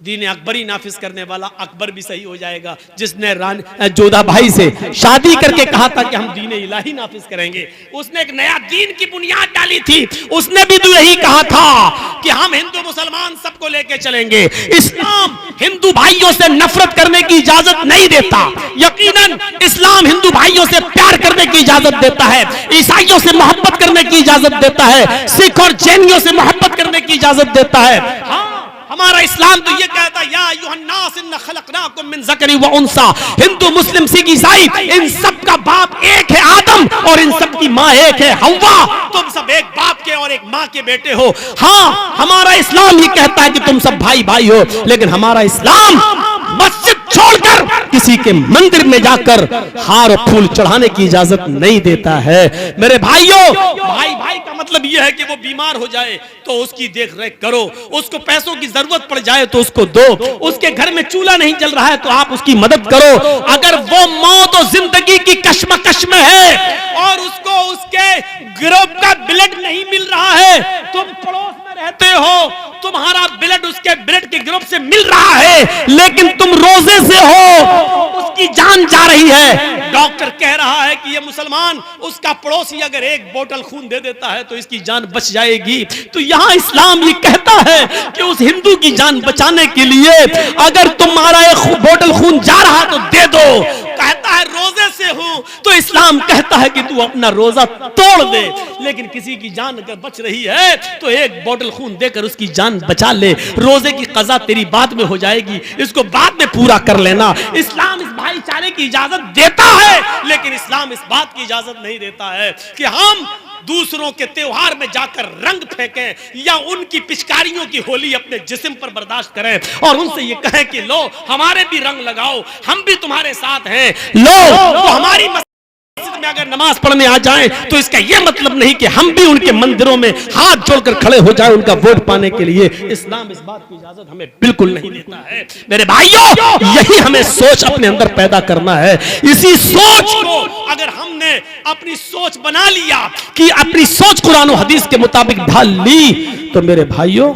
दीन अकबरी नाफिज करने वाला अकबर भी सही हो जाएगा, जिसने जोधा भाई से शादी करके कहा था कि हम दीन इलाही नाफिज करेंगे। उसने एक नया दीन की बुनियाद डाली थी। उसने भी तो यही कहा था कि हम हिंदू मुसलमान सबको लेके चलेंगे। इस्लाम हिंदू भाइयों से नफरत करने की इजाजत नहीं देता। यकीनन इस्लाम हिंदू भाइयों से प्यार करने की इजाजत देता है, ईसाइयों से मोहब्बत करने की इजाजत देता है, सिख और जैनियों से मोहब्बत करने की इजाजत देता है। हाँ, हमारा इस्लाम तो ये कहता है, या अय्युहन्नास इन्ना खलक़नाकुम मिन ज़करिन व उन्सा। हिंदू, मुस्लिम, सिख, ईसाई, इन सब का बाप एक है आदम और इन सब की माँ एक है हव्वा। तुम सब एक बाप के और एक माँ के बेटे हो। हाँ, हमारा इस्लाम ये कहता है कि तुम सब भाई भाई हो, लेकिन हमारा इस्लाम मस्जिद छोड़कर किसी के मंदिर में जाकर हार और फूल चढ़ाने की इजाजत नहीं देता है। मेरे भाइयों, भाई भाई का मतलब यह है कि वो बीमार हो जाए तो उसकी देख रेख करो, उसको पैसों की जरूरत पड़ जाए तो उसको दो, उसके घर में चूल्हा नहीं जल रहा है तो आप उसकी मदद करो। अगर वो मौत और जिंदगी की कश्मकश में है और उसको उसके ग्रुप का ब्लड नहीं मिल रहा है, तुम पड़ोस में रहते हो, तुम्हारा ब्लड उसके ब्लड के ग्रुप से मिल रहा है, लेकिन तुम रोजे से हो, उसकी जान जा रही है। डॉक्टर कह रहा है कि ये मुसलमान, उसका पड़ोसी अगर एक बोतल खून दे देता है तो इसकी जान बच जाएगी। तो यहाँ इस्लाम ये कहता है कि उस हिंदू की जान बचाने के लिए अगर तुम्हारा एक बोतल खून जा रहा तो दे दो। कहता है रोजे से हूं तो इस्लाम कहता है कि तू अपना रोजा तोड़ दे, लेकिन किसी की जान अगर बच रही है तो एक बोतल खून देकर उसकी जान बचा ले। रोजे की कज़ा तेरी बाद में हो जाएगी, इसको बाद में पूरा कर लेना। इस्लाम इस भाईचारे की इजाजत देता है, लेकिन इस्लाम इस बात की इजाजत नहीं देता है कि हम दूसरों के त्योहार में जाकर रंग फेंकें या उनकी पिचकारियों की होली अपने जिस्म पर बर्दाश्त करें और उनसे ये कहें कि लो हमारे भी रंग लगाओ, हम भी तुम्हारे साथ हैं। लो वो हमारी मस्जिद में अगर नमाज पढ़ने आ जाएं तो इसका यह मतलब नहीं कि हम भी उनके मंदिरों में हाथ जोड़कर खड़े हो जाएं उनका वोट पाने के लिए। इस्लाम इस बात की इजाजत हमें बिल्कुल नहीं देता है। मेरे भाइयों, यही हमें सोच अपने अंदर पैदा करना है। इसी सोच को अगर हमने अपनी सोच बना लिया कि अपनी सोच कुरान और हदीस के मुताबिक ढाल ली, तो मेरे भाइयों,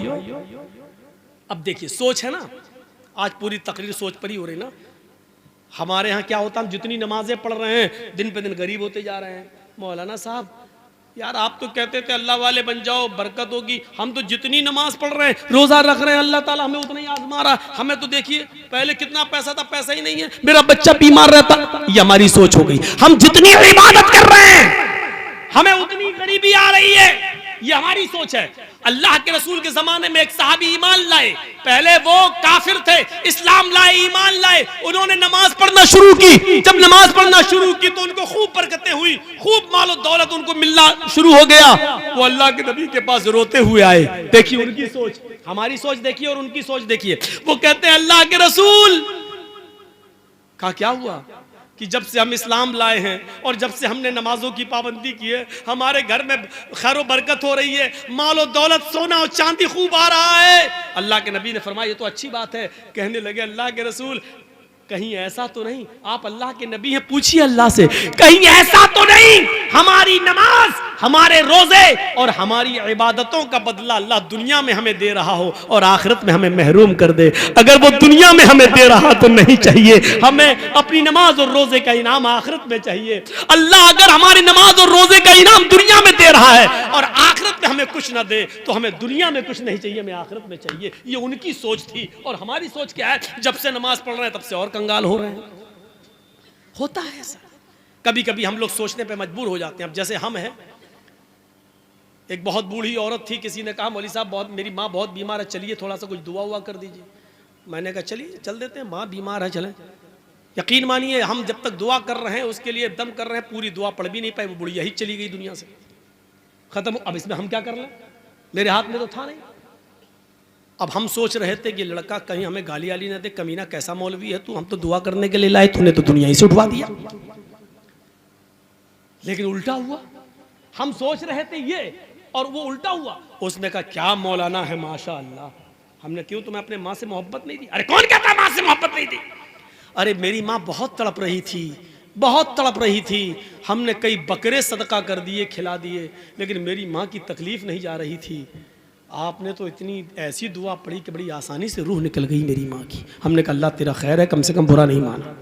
अब देखिए सोच है ना, आज पूरी तकरीर सोच पर ही हो रही ना। हमारे यहाँ क्या होता, हम जितनी नमाजें पढ़ रहे हैं दिन पे दिन गरीब होते जा रहे हैं। मौलाना साहब यार आप तो कहते थे अल्लाह वाले बन जाओ बरकत होगी, हम तो जितनी नमाज पढ़ रहे हैं, रोजा रख रहे हैं, अल्लाह ताला हमें उतना ही आजमा रहा है। हमें तो देखिए पहले कितना पैसा था, पैसा ही नहीं है, मेरा बच्चा बीमार रहता। ये हमारी सोच हो गई। हम जितनी इबादत कर रहे हैं हमें उतनी गरीबी आ रही है, ये हमारी सोच है। अल्लाह के रसूल के जमाने में एक सहाबी ईमान लाए, पहले वो काफिर थे, इस्लाम लाए, ईमान लाए, उन्होंने नमाज पढ़ना शुरू की। जब नमाज पढ़ना शुरू की तो उनको खूब बरकतें हुई, खूब मालो दौलत उनको मिलना शुरू हो गया। वो अल्लाह के नबी के पास रोते हुए आए। देखिए उनकी सोच, हमारी सोच देखिए और उनकी सोच देखिए। वो कहते हैं अल्लाह के रसूल का क्या हुआ कि जब से हम इस्लाम लाए हैं और जब से हमने नमाजों की पाबंदी की है, हमारे घर में खैर बरकत हो रही है, मालो दौलत सोना और चांदी खूब आ रहा है। अल्लाह के नबी ने फरमाया ये तो अच्छी बात है। कहने लगे अल्लाह के रसूल कहीं ऐसा तो नहीं, आप अल्लाह के नबी हैं, पूछिए अल्लाह से, कहीं ऐसा तो नहीं हमारी नमाज, हमारे रोजे और हमारी इबादतों का बदला अल्लाह दुनिया में हमें दे रहा हो और आखिरत में हमें महरूम कर दे। अगर वो दुनिया में हमें दे रहा तो नहीं चाहिए, हमें अपनी नमाज और रोजे का इनाम आखिरत में चाहिए। अल्लाह अगर हमारी नमाज और रोजे का इनाम दुनिया में दे रहा है और आखिरत में हमें कुछ ना दे तो हमें दुनिया में कुछ नहीं चाहिए, हमें आखिरत में चाहिए। ये उनकी सोच थी। और हमारी सोच क्या है, जब से नमाज पढ़ रहे हैं तब से और कंगाल हो रहे हैं। होता है ऐसा, कभी कभी हम लोग सोचने पे मजबूर हो जाते हैं। अब जैसे हम हैं, एक बहुत बूढ़ी औरत थी, किसी ने कहा मौलवी साहब मेरी माँ बहुत बीमार है, चलिए थोड़ा सा कुछ दुआ हुआ कर दीजिए। मैंने कहा चलिए चल देते हैं, माँ बीमार है चलें। यकीन मानिए हम जब तक दुआ कर रहे हैं उसके लिए दम कर रहे हैं, पूरी दुआ पढ़ भी नहीं पाए, वो बुढ़िया ही चली गई दुनिया से, खत्म। अब इसमें हम क्या कर लें, मेरे हाथ में तो था नहीं। अब हम सोच रहे थे कि लड़का कहीं हमें गाली वाली ना दे, कमीना कैसा मौलवी है तू, हम तो दुआ करने के लिए लाए, तूने तो दुनिया ही से उठवा दिया। लेकिन उल्टा हुआ, हम सोच रहे थे ये और वो उल्टा हुआ। उसने कहा क्या मौलाना है माशाअल्लाह। हमने क्यों, तुम्हें अपने माँ से मोहब्बत नहीं दी? अरे कौन कहता माँ से मोहब्बत नहीं दी? अरे मेरी माँ बहुत तड़प रही थी, बहुत तड़प रही थी, हमने कई बकरे सदका कर दिए, खिला दिए, लेकिन मेरी माँ की तकलीफ नहीं जा रही थी। आपने तो इतनी ऐसी दुआ पढ़ी कि बड़ी आसानी से रूह निकल गई मेरी माँ की। हमने कहा अल्लाह तेरा खैर है, कम से कम बुरा नहीं माना।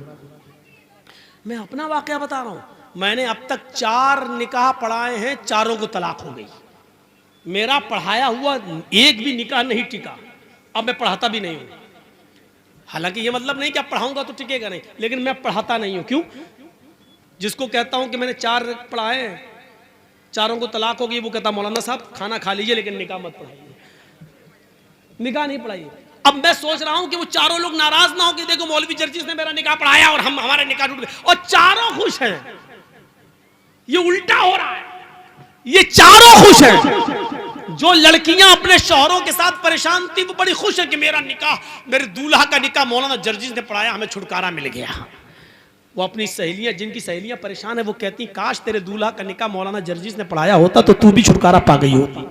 मैं अपना वाकया बता रहा हूँ, मैंने अब तक 4 निकाह पढ़ाए हैं, चारों को तलाक हो गई। मेरा पढ़ाया हुआ एक भी निकाह नहीं टिका, अब मैं पढ़ाता भी नहीं हूँ। हालांकि ये मतलब नहीं कि अब पढ़ाऊंगा तो टिकेगा नहीं, लेकिन मैं पढ़ाता नहीं हूँ। क्यों? जिसको कहता हूँ कि मैंने 4 पढ़ाए हैं, चारों को तलाक हो गई, वो कहता मौलाना साहब खाना खा लीजिए लेकिन निकाह मत पढ़ाइए, निकाह नहीं पढ़ाइए। अब मैं सोच रहा हूं कि वो चारों लोग नाराज ना हो कि देखो मौलवी जर्जिस ने मेरा निकाह पढ़ाया और हमारे निकाह टूट गए, और चारों खुश हैं। ये उल्टा हो रहा है, ये चारों खुश हैं। जो लड़कियां अपने शौहरों के साथ परेशान थी वो बड़ी खुश है कि मेरा निकाह, मेरे दूल्हा का निकाह मौलाना जर्जिस ने पढ़ाया, हमें छुटकारा मिल गया। वो अपनी सहेलियां, जिनकी सहेलियां परेशान है, वो कहती काश तेरे दूल्हा का निकाह मौलाना जर्जिस ने पढ़ाया होता तो तू भी छुटकारा पा गई होती।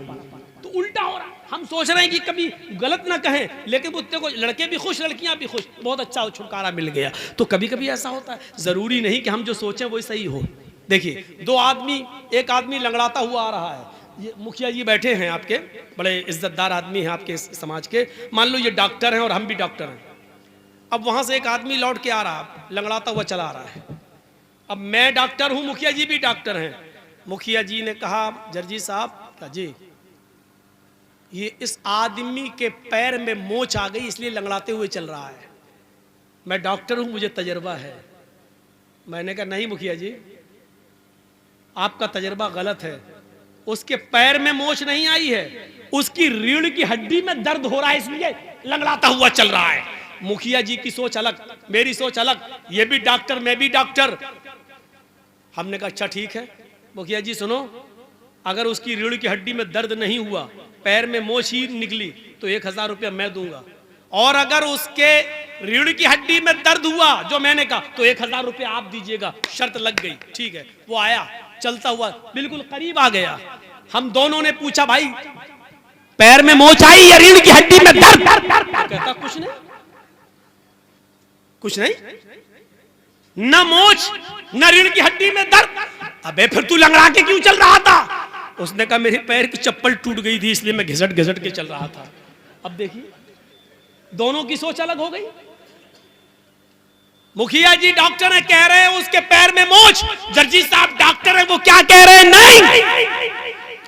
तो उल्टा हो रहा, हम सोच रहे हैं कि कभी गलत ना कहें, लेकिन उससे को लड़के भी खुश, लड़कियां भी खुश, बहुत अच्छा छुटकारा मिल गया। तो कभी कभी ऐसा होता है, जरूरी नहीं कि हम जो सोचें वही सही हो। देखिए एक आदमी लंगड़ाता हुआ आ रहा है, ये मुखिया जी बैठे हैं आपके, बड़े इज्जतदार आदमी हैं आपके समाज के, मान लो ये डॉक्टर हैं और हम भी डॉक्टर हैं। अब वहां से एक आदमी लौट के आ रहा, लंगड़ाता हुआ चला आ रहा है। अब मैं डॉक्टर हूं, मुखिया जी भी डॉक्टर हैं। मुखिया जी ने कहा जर्जी साहब जी ये इस आदमी के पैर में मोच आ गई इसलिए लंगड़ाते हुए चल रहा है। मैं डॉक्टर हूं, मुझे तजर्बा है। मैंने कहा नहीं मुखिया जी आपका तजर्बा गलत है, उसके पैर में मोच नहीं आई है, उसकी रीढ़ की हड्डी में दर्द हो रहा है इसलिए लंगड़ाता हुआ चल रहा है। मुखिया जी की सोच अलग, मेरी सोच अलग, ये भी डॉक्टर मैं भी डॉक्टर। हमने कहा अच्छा ठीक है मुखिया जी सुनो, अगर उसकी रीढ़ की हड्डी में दर्द नहीं हुआ, पैर में मोच ही निकली तो 1000 रुपया मैं दूंगा, और अगर उसके रीढ़ की हड्डी में दर्द हुआ जो मैंने कहा तो 1000 रुपया आप दीजिएगा। शर्त लग गई, ठीक है। वो आया चलता हुआ बिल्कुल करीब आ गया। हम दोनों ने पूछा भाई पैर में मोच आई या रीढ़ की हड्डी में दर्द? कहता कुछ नहीं, कुछ नहीं, न मोच न रीढ़ की हड्डी में दर्द। अबे फिर तू लंगड़ा के क्यों चल रहा था? उसने कहा मेरे पैर की चप्पल टूट गई थी इसलिए मैं घिसट घिसट के चल रहा था। अब देखिए दोनों की सोच अलग हो गई। मुखिया जी डॉक्टर है, कह रहे हैं उसके पैर में मोच। जर्जी साहब डॉक्टर है, वो क्या कह रहे हैं? नहीं,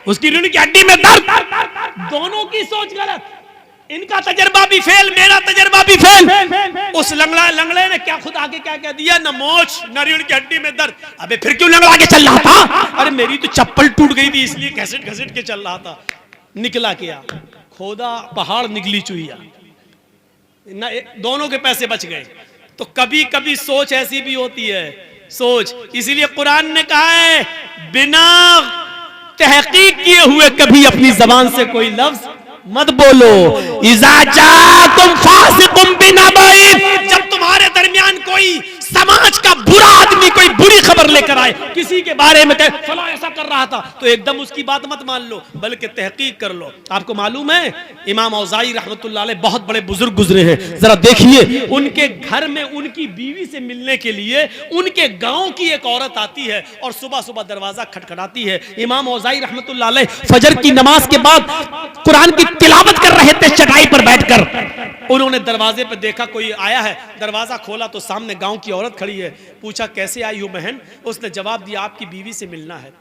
उसकी रीढ़ की हड्डी में दर्द। दोनों की सोच गलत। इनका तजर्बा भी फेल, मेरा तजर्बा भी फेल। उस लंगड़े ने क्या खुद आगे क्या कह दिया? न मोच न रीढ़ की हड्डी में दर्द। अबे फिर क्यों लंगड़ा के चल रहा था? अरे मेरी तो चप्पल टूट गई थी इसलिए घसीट घसीट के चल रहा था। निकला क्या? खोदा पहाड़ निकली चुहिया। दोनों के पैसे बच गए। तो कभी कभी सोच ऐसी भी होती है, सोच। इसीलिए कुरान ने कहा है बिना तहकीक किए हुए कभी अपनी जबान से कोई लफ्ज मत बोलो। इज़ा जाकुम फासिकुम बिनबाइन, जब तुम्हारे दरमियान कोई समाज का बुरा आदमी कोई बुरी खबर लेकर आए, किसी के बारे में कहे फला ऐसा कर रहा था, तो एकदम उसकी बात मत मान लो, बल्कि तहकीक कर लो। आपको मालूम है इमाम औज़ाई रहमतुल्लाह अलैह बहुत बड़े बुजुर्ग गुजरे हैं। जरा देखिए, उनके घर में उनकी बीवी से मिलने के लिए उनके गांव की एक औरत आती है और सुबह सुबह दरवाजा खटखटाती है। इमाम औज़ाई रहमतुल्लाह अलैह फजर की नमाज के बाद कुरान की तिलावत कर रहे थे चटाई पर बैठकर। उन्होंने दरवाजे पर देखा कोई आया है, दरवाजा खोला तो सामने गांव की औरत खड़ी है। पूछा कैसे आई हो बहन? उसने जवाब दिया आपकी बीवी से मिलना है।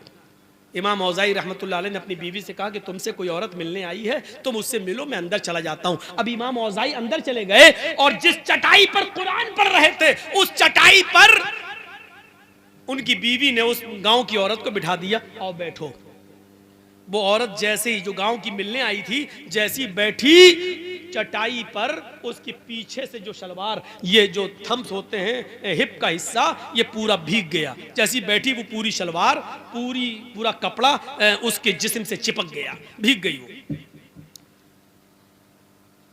इमाम औज़ाई रहमतुल्लाह अलैह ने अपनी बीवी से कहा कि तुमसे कोई औरत मिलने आई है, तुम उससे मिलो, मैं अंदर चला जाता हूं। अब इमाम औज़ाई अंदर चले गए और जिस चटाई पर कुरान पढ़ रहे थे उस चटाई पर उनकी बीवी ने उस गांव की औरत को बिठा दिया, आओ बैठो। वो औरत जैसे ही जो गांव की मिलने आई थी, जैसी बैठी चटाई पर, उसके पीछे से जो शलवार, ये जो थम्स होते हैं हिप का हिस्सा, ये पूरा भीग गया। जैसी बैठी वो पूरी शलवार, पूरा कपड़ा उसके जिस्म से चिपक गया, भीग गई वो।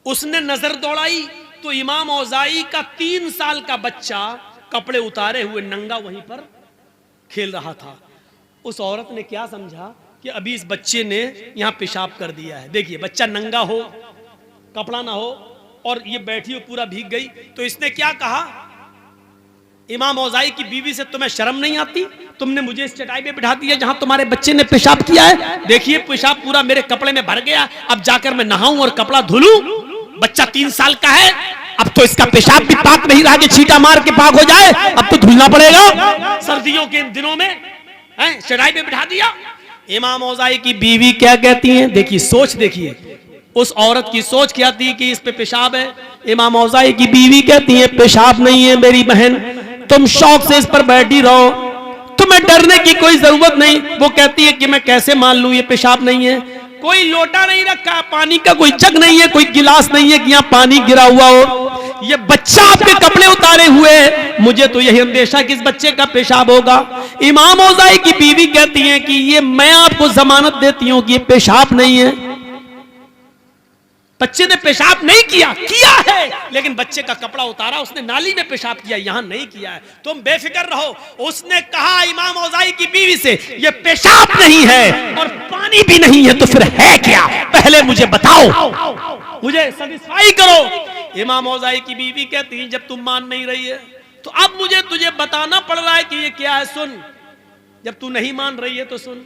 उसने नजर दौड़ाई तो इमाम औज़ाई का 3 साल का बच्चा कपड़े उतारे हुए नंगा वहीं पर खेल रहा था। उस औरत ने क्या समझा कि अभी इस बच्चे ने यहां पेशाब कर दिया है। देखिए, बच्चा नंगा हो, कपड़ा ना हो और ये बैठी हो पूरा भीग गई, तो इसने क्या कहा? इमाम औज़ाई की बीवी से तुम्हें शर्म नहीं आती? तुमने मुझे इस चटाई पे बिठा दिया जहां तुम्हारे बच्चे ने पेशाब किया है। देखिए पेशाब पूरा मेरे कपड़े में भर गया, अब जाकर मैं नहाऊं और कपड़ा धुलूं? बच्चा 3 साल का है, अब तो इसका पेशाब भी पाक नहीं रहा कि छींटा मार के पाक हो जाए, अब तो धुलना पड़ेगा। सर्दियों के दिनों में चटाई पे बिठा दिया। इमाम औज़ाई की बीवी क्या कहती हैं? देखिए सोच, देखिए उस औरत की सोच क्या थी कि इस पे पेशाब है। इमाम औज़ाई की बीवी कहती है पेशाब नहीं है मेरी बहन, तुम शौक से इस पर बैठी रहो, तुम्हें डरने की कोई जरूरत नहीं। वो कहती है कि मैं कैसे मान लूं ये पेशाब नहीं है? कोई लोटा नहीं रखा, पानी का कोई जग नहीं है, कोई गिलास नहीं है कि यहाँ पानी गिरा हुआ हो। ये बच्चा आपके कपड़े उतारे हुए है, मुझे तो यही अंदेशा कि इस बच्चे का पेशाब होगा। इमाम औज़ाई की बीवी कहती है कि ये मैं आपको जमानत देती हूं कि ये पेशाब नहीं है, बच्चे ने पेशाब नहीं किया है, लेकिन बच्चे का कपड़ा उतारा, उसने नाली में पेशाब किया, यहां नहीं किया है, तुम बेफिक्र रहो। उसने कहा इमाम औज़ाई की बीवी से ये पेशाब नहीं है और पानी भी नहीं है, तो फिर है क्या? पहले मुझे बताओ, मुझे सेटिस्फाई करो। इमाम औज़ाई की बीवी कहती है जब तुम मान नहीं रही है तो अब मुझे तुझे बताना पड़ रहा है कि ये क्या है। सुन, जब तू नहीं मान रही है तो सुन।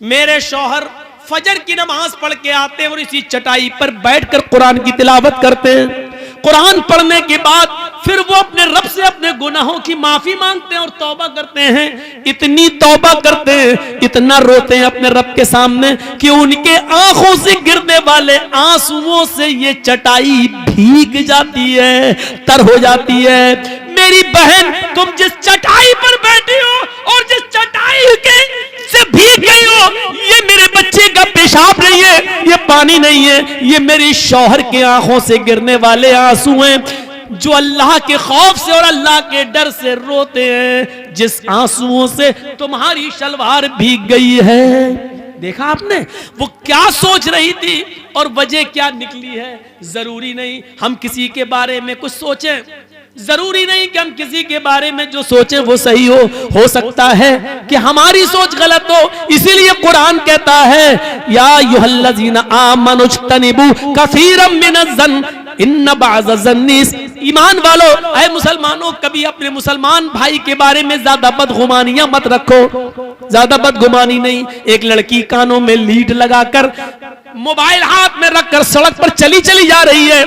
मेरे शौहर फजर की नमाज पढ़ के आते हैं और इसी चटाई पर बैठकर कुरान की तिलावत करते हैं। कुरान पढ़ने के बाद फिर वो अपने रब से अपने गुनाहों की माफी मांगते हैं और तौबा करते हैं। इतनी तौबा करते हैं, इतना रोते हैं अपने रब के सामने कि उनके आंखों से गिरने वाले आंसुओं से ये चटाई भीग जाती है, तर हो जाती है। मेरी बहन, तुम जिस चटाई पर बैठी हो और जिस चटाई के से भीग गई हो, ये मेरे बच्चे का पेशाब नहीं है, ये पानी नहीं है, ये मेरी शौहर के आंखों से गिरने वाले आंसू हैं जो अल्लाह के खौफ से और अल्लाह के डर से रोते हैं, जिस आंसुओं से तुम्हारी शलवार भीग गई है। देखा आपने वो क्या सोच रही थी और वजह क्या निकली है। जरूरी नहीं हम किसी के बारे में कुछ सोचें, जरूरी नहीं कि हम किसी के बारे में जो सोचें वो सही हो सकता है कि हमारी सोच गलत हो। इसीलिए कुरान कहता है या अय्युहल्लज़ीना आमनुज्तनिबू कसीरम मिनज़्ज़न इन्न बअज़-ज़न्नि, ईमान वालों, ऐ मुसलमानों, कभी अपने मुसलमान भाई के बारे में ज्यादा बदगुमानियां मत रखो। ज्यादा बदगुमानी नहीं। एक लड़की कानों में लीड लगाकर मोबाइल हाथ में रखकर सड़क पर चली जा रही है,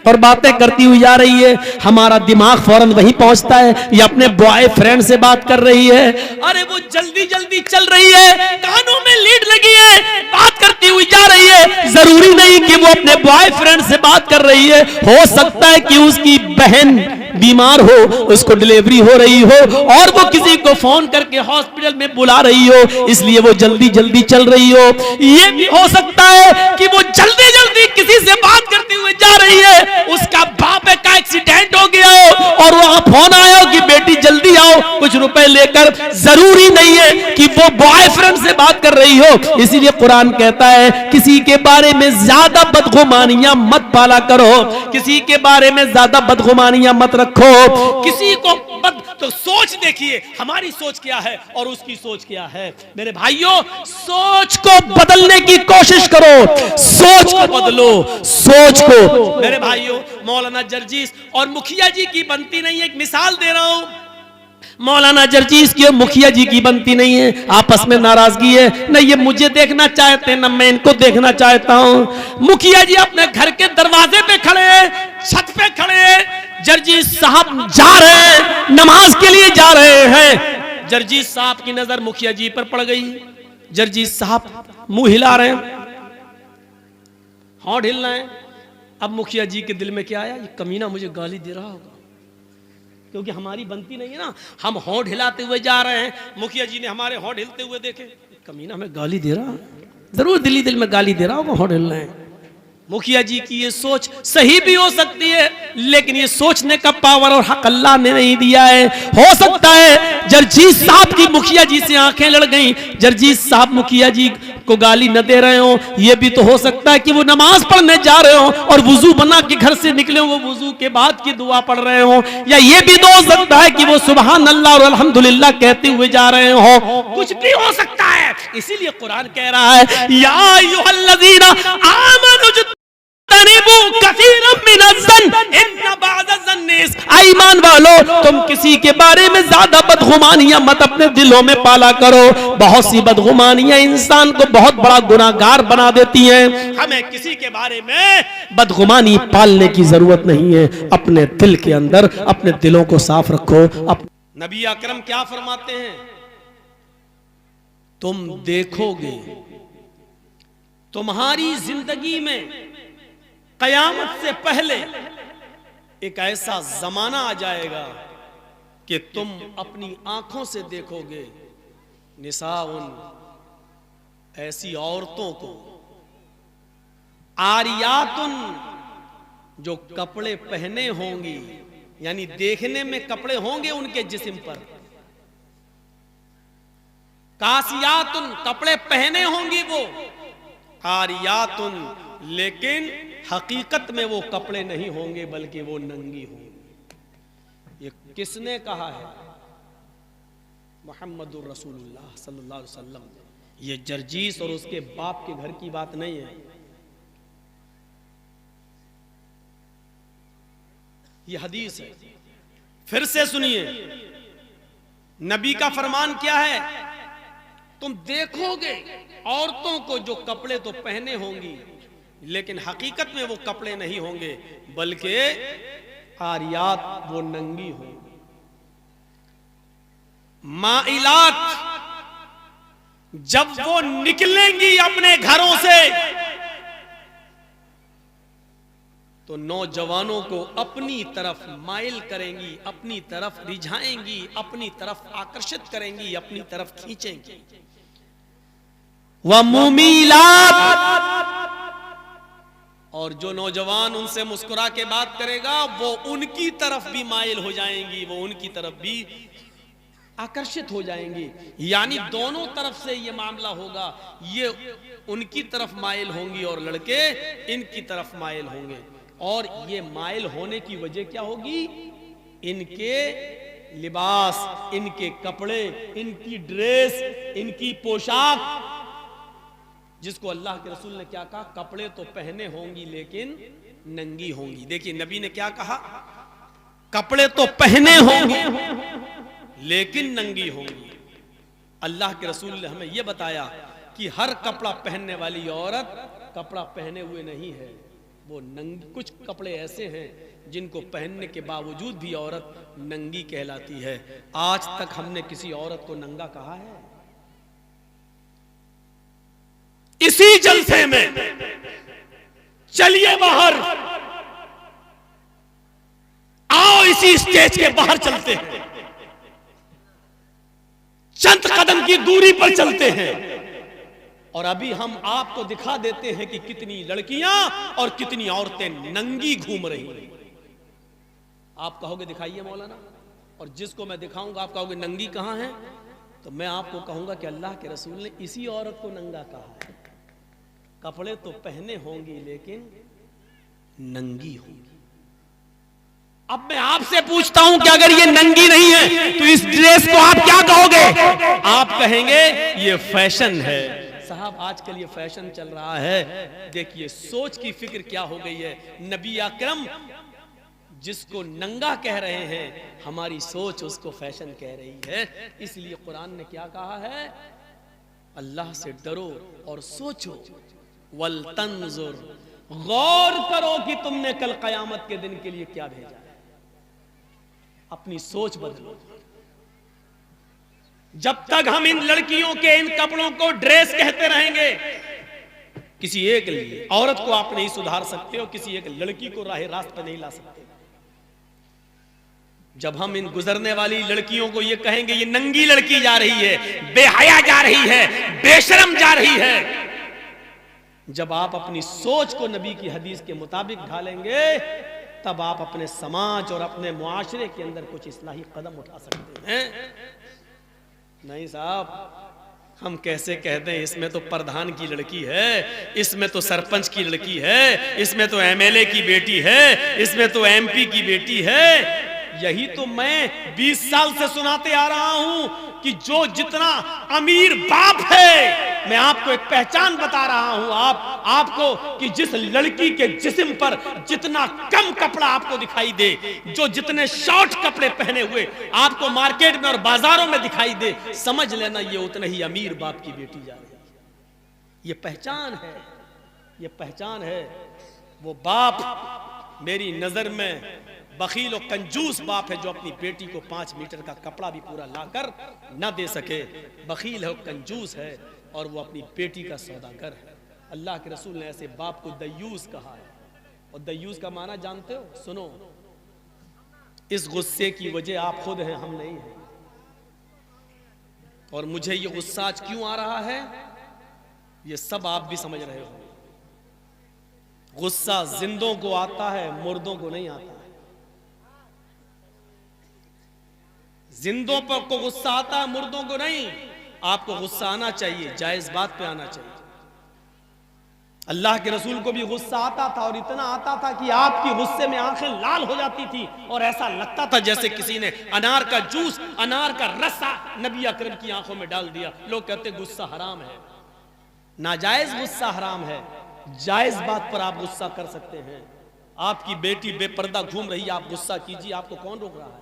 और बातें करती हुई जा रही है, हमारा दिमाग फौरन वहीं पहुंचता है, ये अपने बॉयफ्रेंड से बात कर रही है। अरे वो जल्दी जल्दी चल रही है, कानों में लीड लगी है, बात करती हुई जा रही है। जरूरी नहीं कि वो अपने बॉयफ्रेंड से बात कर रही है, हो सकता है कि उसकी बहन बीमार हो, उसको डिलीवरी हो रही हो और वो किसी को फोन करके हॉस्पिटल में बुला रही हो, इसलिए वो जल्दी जल्दी चल रही हो। ये भी हो सकता है कि वो जल्दी जल्दी किसी से बात करती हुई जा रही है, उसका बाप का एक्सीडेंट हो गया हो और वहां फोन आया हो कि बेटी जल्दी आओ कुछ रुपए लेकर। जरूरी नहीं है कि वो बॉयफ्रेंड से बात कर रही हो। इसीलिए कुरान कहता है किसी के बारे में ज्यादा बदगुमानियां मत पाला करो, किसी के बारे में ज्यादा बदगुमानियां मत रखो, किसी को तो सोच देखिए हमारी सोच क्या है और उसकी सोच क्या है। मेरे भाइयों, सोच को बदलने की कोशिश करो, सोच को बदलो, सोच को। मेरे भाइयों, मौलाना जर्जीस और मुखिया जी की बनती नहीं है। एक मिसाल दे रहा हूं, मौलाना जर्जीस की और मुखिया जी की बनती नहीं है, आपस में नाराजगी है। न ये मुझे देखना चाहते न मैं इनको देखना चाहता हूं। मुखिया जी अपने घर के दरवाजे पे खड़े हैं, छत पे खड़े हैं, जर्जीस साहब जा रहे हैं, नमाज के लिए जा रहे हैं। जर्जीस साहब की नजर मुखिया जी पर पड़ गई। जर्जीस साहब मुंह हिला रहे हैं, होंठ हिल रहे हैं। अब मुखिया जी के दिल में क्या आया, ये कमीना मुझे गाली दे रहा होगा, क्योंकि हमारी बनती नहीं है ना। हम होंठ हिलाते हुए जा रहे हैं, मुखिया जी ने हमारे होंठ हिलते हुए देखे, कमीना में गाली दे रहा, जरूर दिल में गाली दे रहा होगा, होंठ हिल रहे हैं। मुखिया जी की ये सोच सही भी हो सकती है, लेकिन ये सोचने का पावर और हक अल्लाह ने नहीं दिया है। हो सकता है जर्जीस साहब की मुखिया जी से आंखें लड़ गईं, जर्जीस साहब मुखिया जी को गाली न दे रहे हो। ये भी तो हो सकता है कि वो नमाज पढ़ने जा रहे हो और वुजू बना के घर से निकले हो, वो वुजू के बाद की दुआ पढ़ रहे हो। या ये भी तो हो सकता है कि वो सुभान अल्लाह और अल्हम्दुलिल्लाह कहते हुए जा रहे हो, कुछ भी हो सकता है। इसीलिए कुरान कह रहा है या अय्युहल्लज़ीना आमनू ईमान वालो, तुम किसी के बारे में ज्यादा बदगुमानियां मत अपने दिलों में पाला करो। बहुत सी बदगुमानियां इंसान को बहुत बड़ा गुनाहगार बना देती हैं। हमें किसी के बारे में बदगुमानी पालने की जरूरत नहीं है। अपने दिल के अंदर अपने दिलों को साफ रखो। नबी अकरम क्या फरमाते हैं, तुम देखोगे तुम्हारी जिंदगी में कयामत से पहले एक ऐसा जमाना आ जाएगा कि तुम अपनी आंखों से देखोगे निसाउन, ऐसी औरतों को, आरियातुन, जो कपड़े पहने होंगी, यानी देखने में कपड़े होंगे उनके जिस्म पर, कासियातुन, कपड़े पहने होंगी वो, आरियातुन, लेकिन हकीकत में वो कपड़े नहीं होंगे बल्कि वो नंगी होंगी। ये किसने कहा है? मुहम्मदुर रसूलुल्लाह सल्लल्लाहु अलैहि वसल्लम। ये जर्जीस और उसके बाप के घर की बात नहीं है, ये हदीस है। फिर से सुनिए, नबी का फरमान क्या है, तुम देखोगे औरतों को जो कपड़े तो पहने होंगी लेकिन हकीकत में वो कपड़े नहीं होंगे बल्कि आरियात, वो नंगी होंगी। माइलात, जब वो निकलेंगी अपने घरों से तो नौजवानों को अपनी तरफ माइल करेंगी, अपनी तरफ रिझाएंगी, अपनी तरफ आकर्षित करेंगी, अपनी तरफ खींचेंगी। वह मुमीलात, और जो नौजवान उनसे मुस्कुरा के बात करेगा वो उनकी तरफ भी माइल हो जाएंगी, वो उनकी तरफ भी आकर्षित हो जाएंगी। यानी दोनों तरफ से ये मामला होगा, ये उनकी तरफ माइल होंगी और लड़के इनकी तरफ माइल होंगे। और ये माइल होने की वजह क्या होगी? इनके लिबास, इनके कपड़े, इनकी ड्रेस, इनकी पोशाक, जिसको अल्लाह के रसूल ने क्या कहा, कपड़े तो पहने होंगी लेकिन नंगी होंगी। देखिए नबी ने क्या कहा, कपड़े तो पहने होंगे लेकिन नंगी होंगी। अल्लाह के रसूल ने हमें यह बताया कि हर कपड़ा पहनने वाली औरत कपड़ा पहने हुए नहीं है, वो नंगी, कुछ कपड़े ऐसे हैं जिनको पहनने के बावजूद भी औरत नंगी कहलाती है। आज तक हमने किसी औरत को नंगा कहा है? इसी जलसे में चलिए बाहर, आओ इसी स्टेज के बाहर चलते हैं, चंद कदम की दूरी पर चलते हैं और अभी हम आपको दिखा देते हैं कि कितनी लड़कियां और कितनी औरतें नंगी घूम रही हैं। आप कहोगे दिखाइए मौलाना, और जिसको मैं दिखाऊंगा आप कहोगे नंगी कहां है, तो मैं आपको कहूंगा कि अल्लाह के रसूल ने इसी औरत को नंगा कहा है। कपड़े तो पहने होंगी लेकिन नंगी होंगी। अब मैं आपसे पूछता हूं कि अगर ये नंगी नहीं है तो इस ड्रेस को आप क्या कहोगे? आप कहेंगे ये फैशन है। साहब आजकल ये फैशन चल रहा है। देखिए सोच की फिक्र क्या हो गई है। नबी अकरम जिसको नंगा कह रहे हैं, हमारी सोच उसको फैशन कह रही है। इसलिए कुरान ने क्या कहा है? अल्लाह से डरो और सोचो, वल तंजुर, गौर करो कि तुमने कल कयामत के दिन के लिए क्या भेजा है। अपनी सोच बदलो। जब तक हम इन लड़कियों के इन कपड़ों को ड्रेस कहते रहेंगे, किसी एक औरत को आप नहीं सुधार सकते हो, किसी एक लड़की को राह रास्त पे नहीं ला सकते। जब हम इन गुजरने वाली लड़कियों को ये कहेंगे ये नंगी लड़की जा रही है, बेहया जा रही है, बेशरम जा रही है, जब आप अपनी सोच को नबी की हदीस के मुताबिक ढालेंगे, तब आप अपने समाज और अपने मुआशरे के अंदर कुछ इस्लाही कदम उठा सकते हैं। नहीं साहब, हम कैसे कहते हैं इसमें तो प्रधान की लड़की है, इसमें तो सरपंच की लड़की है, इसमें तो एमएलए की बेटी है, इसमें तो एमपी की बेटी है। यही तो मैं 20 साल से सुनाते आ रहा हूं कि जो जितना अमीर बाप है, मैं आपको एक पहचान बता रहा हूं आपको कि जिस लड़की के जिस्म पर जितना कम कपड़ा आपको दिखाई दे, जो जितने शॉर्ट कपड़े पहने हुए आपको मार्केट में और बाजारों में दिखाई दे, समझ लेना ये उतना ही अमीर बाप की बेटी जा रही है। ये पहचान है, ये पहचान है। वो बाप मेरी नजर में बखील और कंजूस बाप है जो अपनी बेटी को 5 मीटर का कपड़ा भी पूरा लाकर न दे सके। बखील है, कंजूस है और वो अपनी बेटी का सौदागर है। अल्लाह के रसूल ने ऐसे बाप को दयूस कहा है। और दयूस का माना जानते हो? सुनो, इस गुस्से की वजह आप खुद हैं, हम नहीं हैं। और मुझे ये गुस्सा आज क्यों आ रहा है, ये सब आप भी समझ रहे हो। गुस्सा जिंदों को आता है, मुर्दों को नहीं आता है। जिंदों पर को गुस्सा आता है, मुर्दों को नहीं। आपको गुस्सा आना चाहिए, जायज बात पे आना चाहिए। अल्लाह के रसूल को भी गुस्सा आता था और इतना आता था कि आपकी गुस्से में आंखें लाल हो जाती थी और ऐसा लगता था जैसे किसी ने अनार का जूस, अनार का रसा नबी अकरम की आंखों में डाल दिया। लोग कहते गुस्सा हराम है, नाजायज गुस्सा हराम है। जायज बात पर आप गुस्सा कर सकते हैं। आपकी बेटी बेपर्दा घूम रही है, आप गुस्सा कीजिए, आपको कौन रोक रहा है?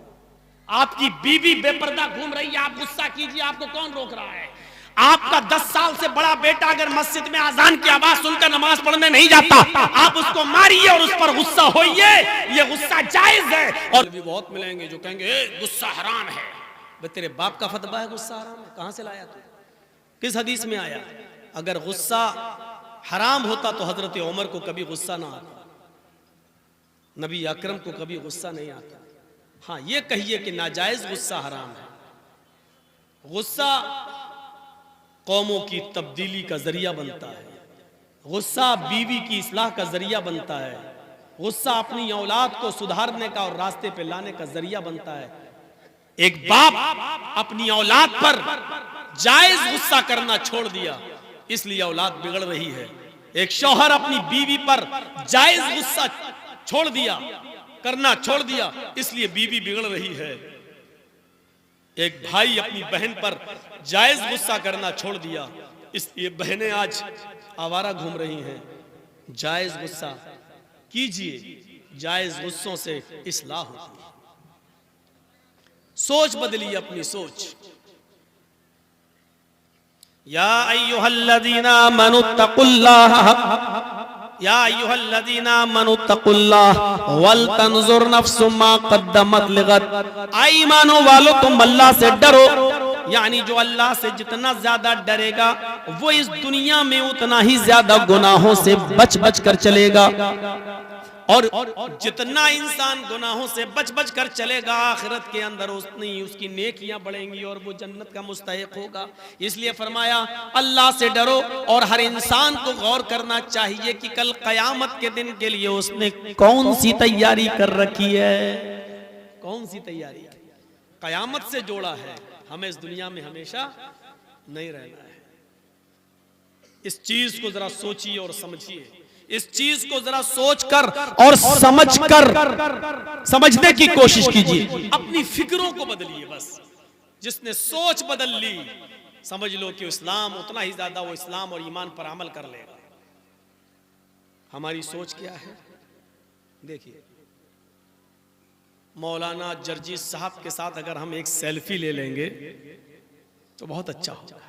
आपकी बीवी बेपर्दा घूम रही है, आप गुस्सा कीजिए, आपको कौन रोक रहा है? आपका 10 साल से बड़ा बेटा अगर मस्जिद में अजान की आवाज सुनकर नमाज पढ़ने नहीं जाता, आप उसको मारिए और उस पर गुस्सा होइए, ये गुस्सा जायज है। और भी बहुत मिलेंगे जो कहेंगे गुस्सा हराम है। बे तेरे बाप का फतवा है गुस्सा हराम है? कहां से लाया तू? किस हदीस में आया? अगर गुस्सा हराम होता तो हजरत उमर को कभी गुस्सा ना आता, नबी अकरम को कभी गुस्सा नहीं आता। हाँ, ये कहिए कि नाजायज गुस्सा हराम है। गुस्सा कौमों की तब्दीली का जरिया बनता है, गुस्सा बीवी की इस्लाह का जरिया बनता है, गुस्सा अपनी औलाद को सुधारने का और रास्ते पे लाने का जरिया बनता है। एक बाप अपनी औलाद पर जायज गुस्सा करना छोड़ दिया, इसलिए औलाद बिगड़ रही है। एक शौहर अपनी बीवी पर जायज गुस्सा छोड़ दिया, करना छोड़ दिया, इसलिए बीवी बिगड़ रही है। एक भाई अपनी बहन पर जायज गुस्सा करना छोड़ दिया, इसलिए बहनें आज आवारा घूम रही हैं। जायज गुस्सा कीजिए, जायज गुस्सों से इस्लाह होती है। सोच बदलिए, अपनी सोच। या अय्युहल्लज़ीना आमनुत्तकुल्लाह या अय्युहल्लज़ीना आमनुत्तकुल्लाह वल तंजुर नफ्सुम मा क़द्दमत लिगद। आई ईमानो वालो तुम अल्लाह से डरो, यानी जो अल्लाह से जितना ज्यादा डरेगा वो इस दुनिया में उतना ही ज्यादा गुनाहों से बच बच कर चलेगा, और जितना इंसान गुनाहों से बच बच कर चलेगा आखिरत के अंदर उतनी उसकी नेकियां बढ़ेंगी और वो जन्नत का मुस्तहिक होगा। इसलिए फरमाया अल्लाह से डरो, और हर इंसान को गौर करना चाहिए कि कल कयामत के दिन के लिए उसने कौन सी तैयारी कर रखी है, कौन सी तैयारी कयामत से जोड़ा है। हमें इस दुनिया में हमेशा नहीं रहना है। इस चीज को जरा सोचिए और समझिए, इस चीज को जरा सोचकर और समझकर समझने की कोशिश कीजिए। अपनी फिक्रों को बदलिए। बस जिसने सोच बदल ली समझ लो कि इस्लाम उतना ही ज्यादा वो इस्लाम और ईमान पर अमल कर लेगा। हमारी सोच क्या है? देखिए, मौलाना जर्जीस साहब के साथ अगर हम एक सेल्फी ले लेंगे तो बहुत अच्छा होगा।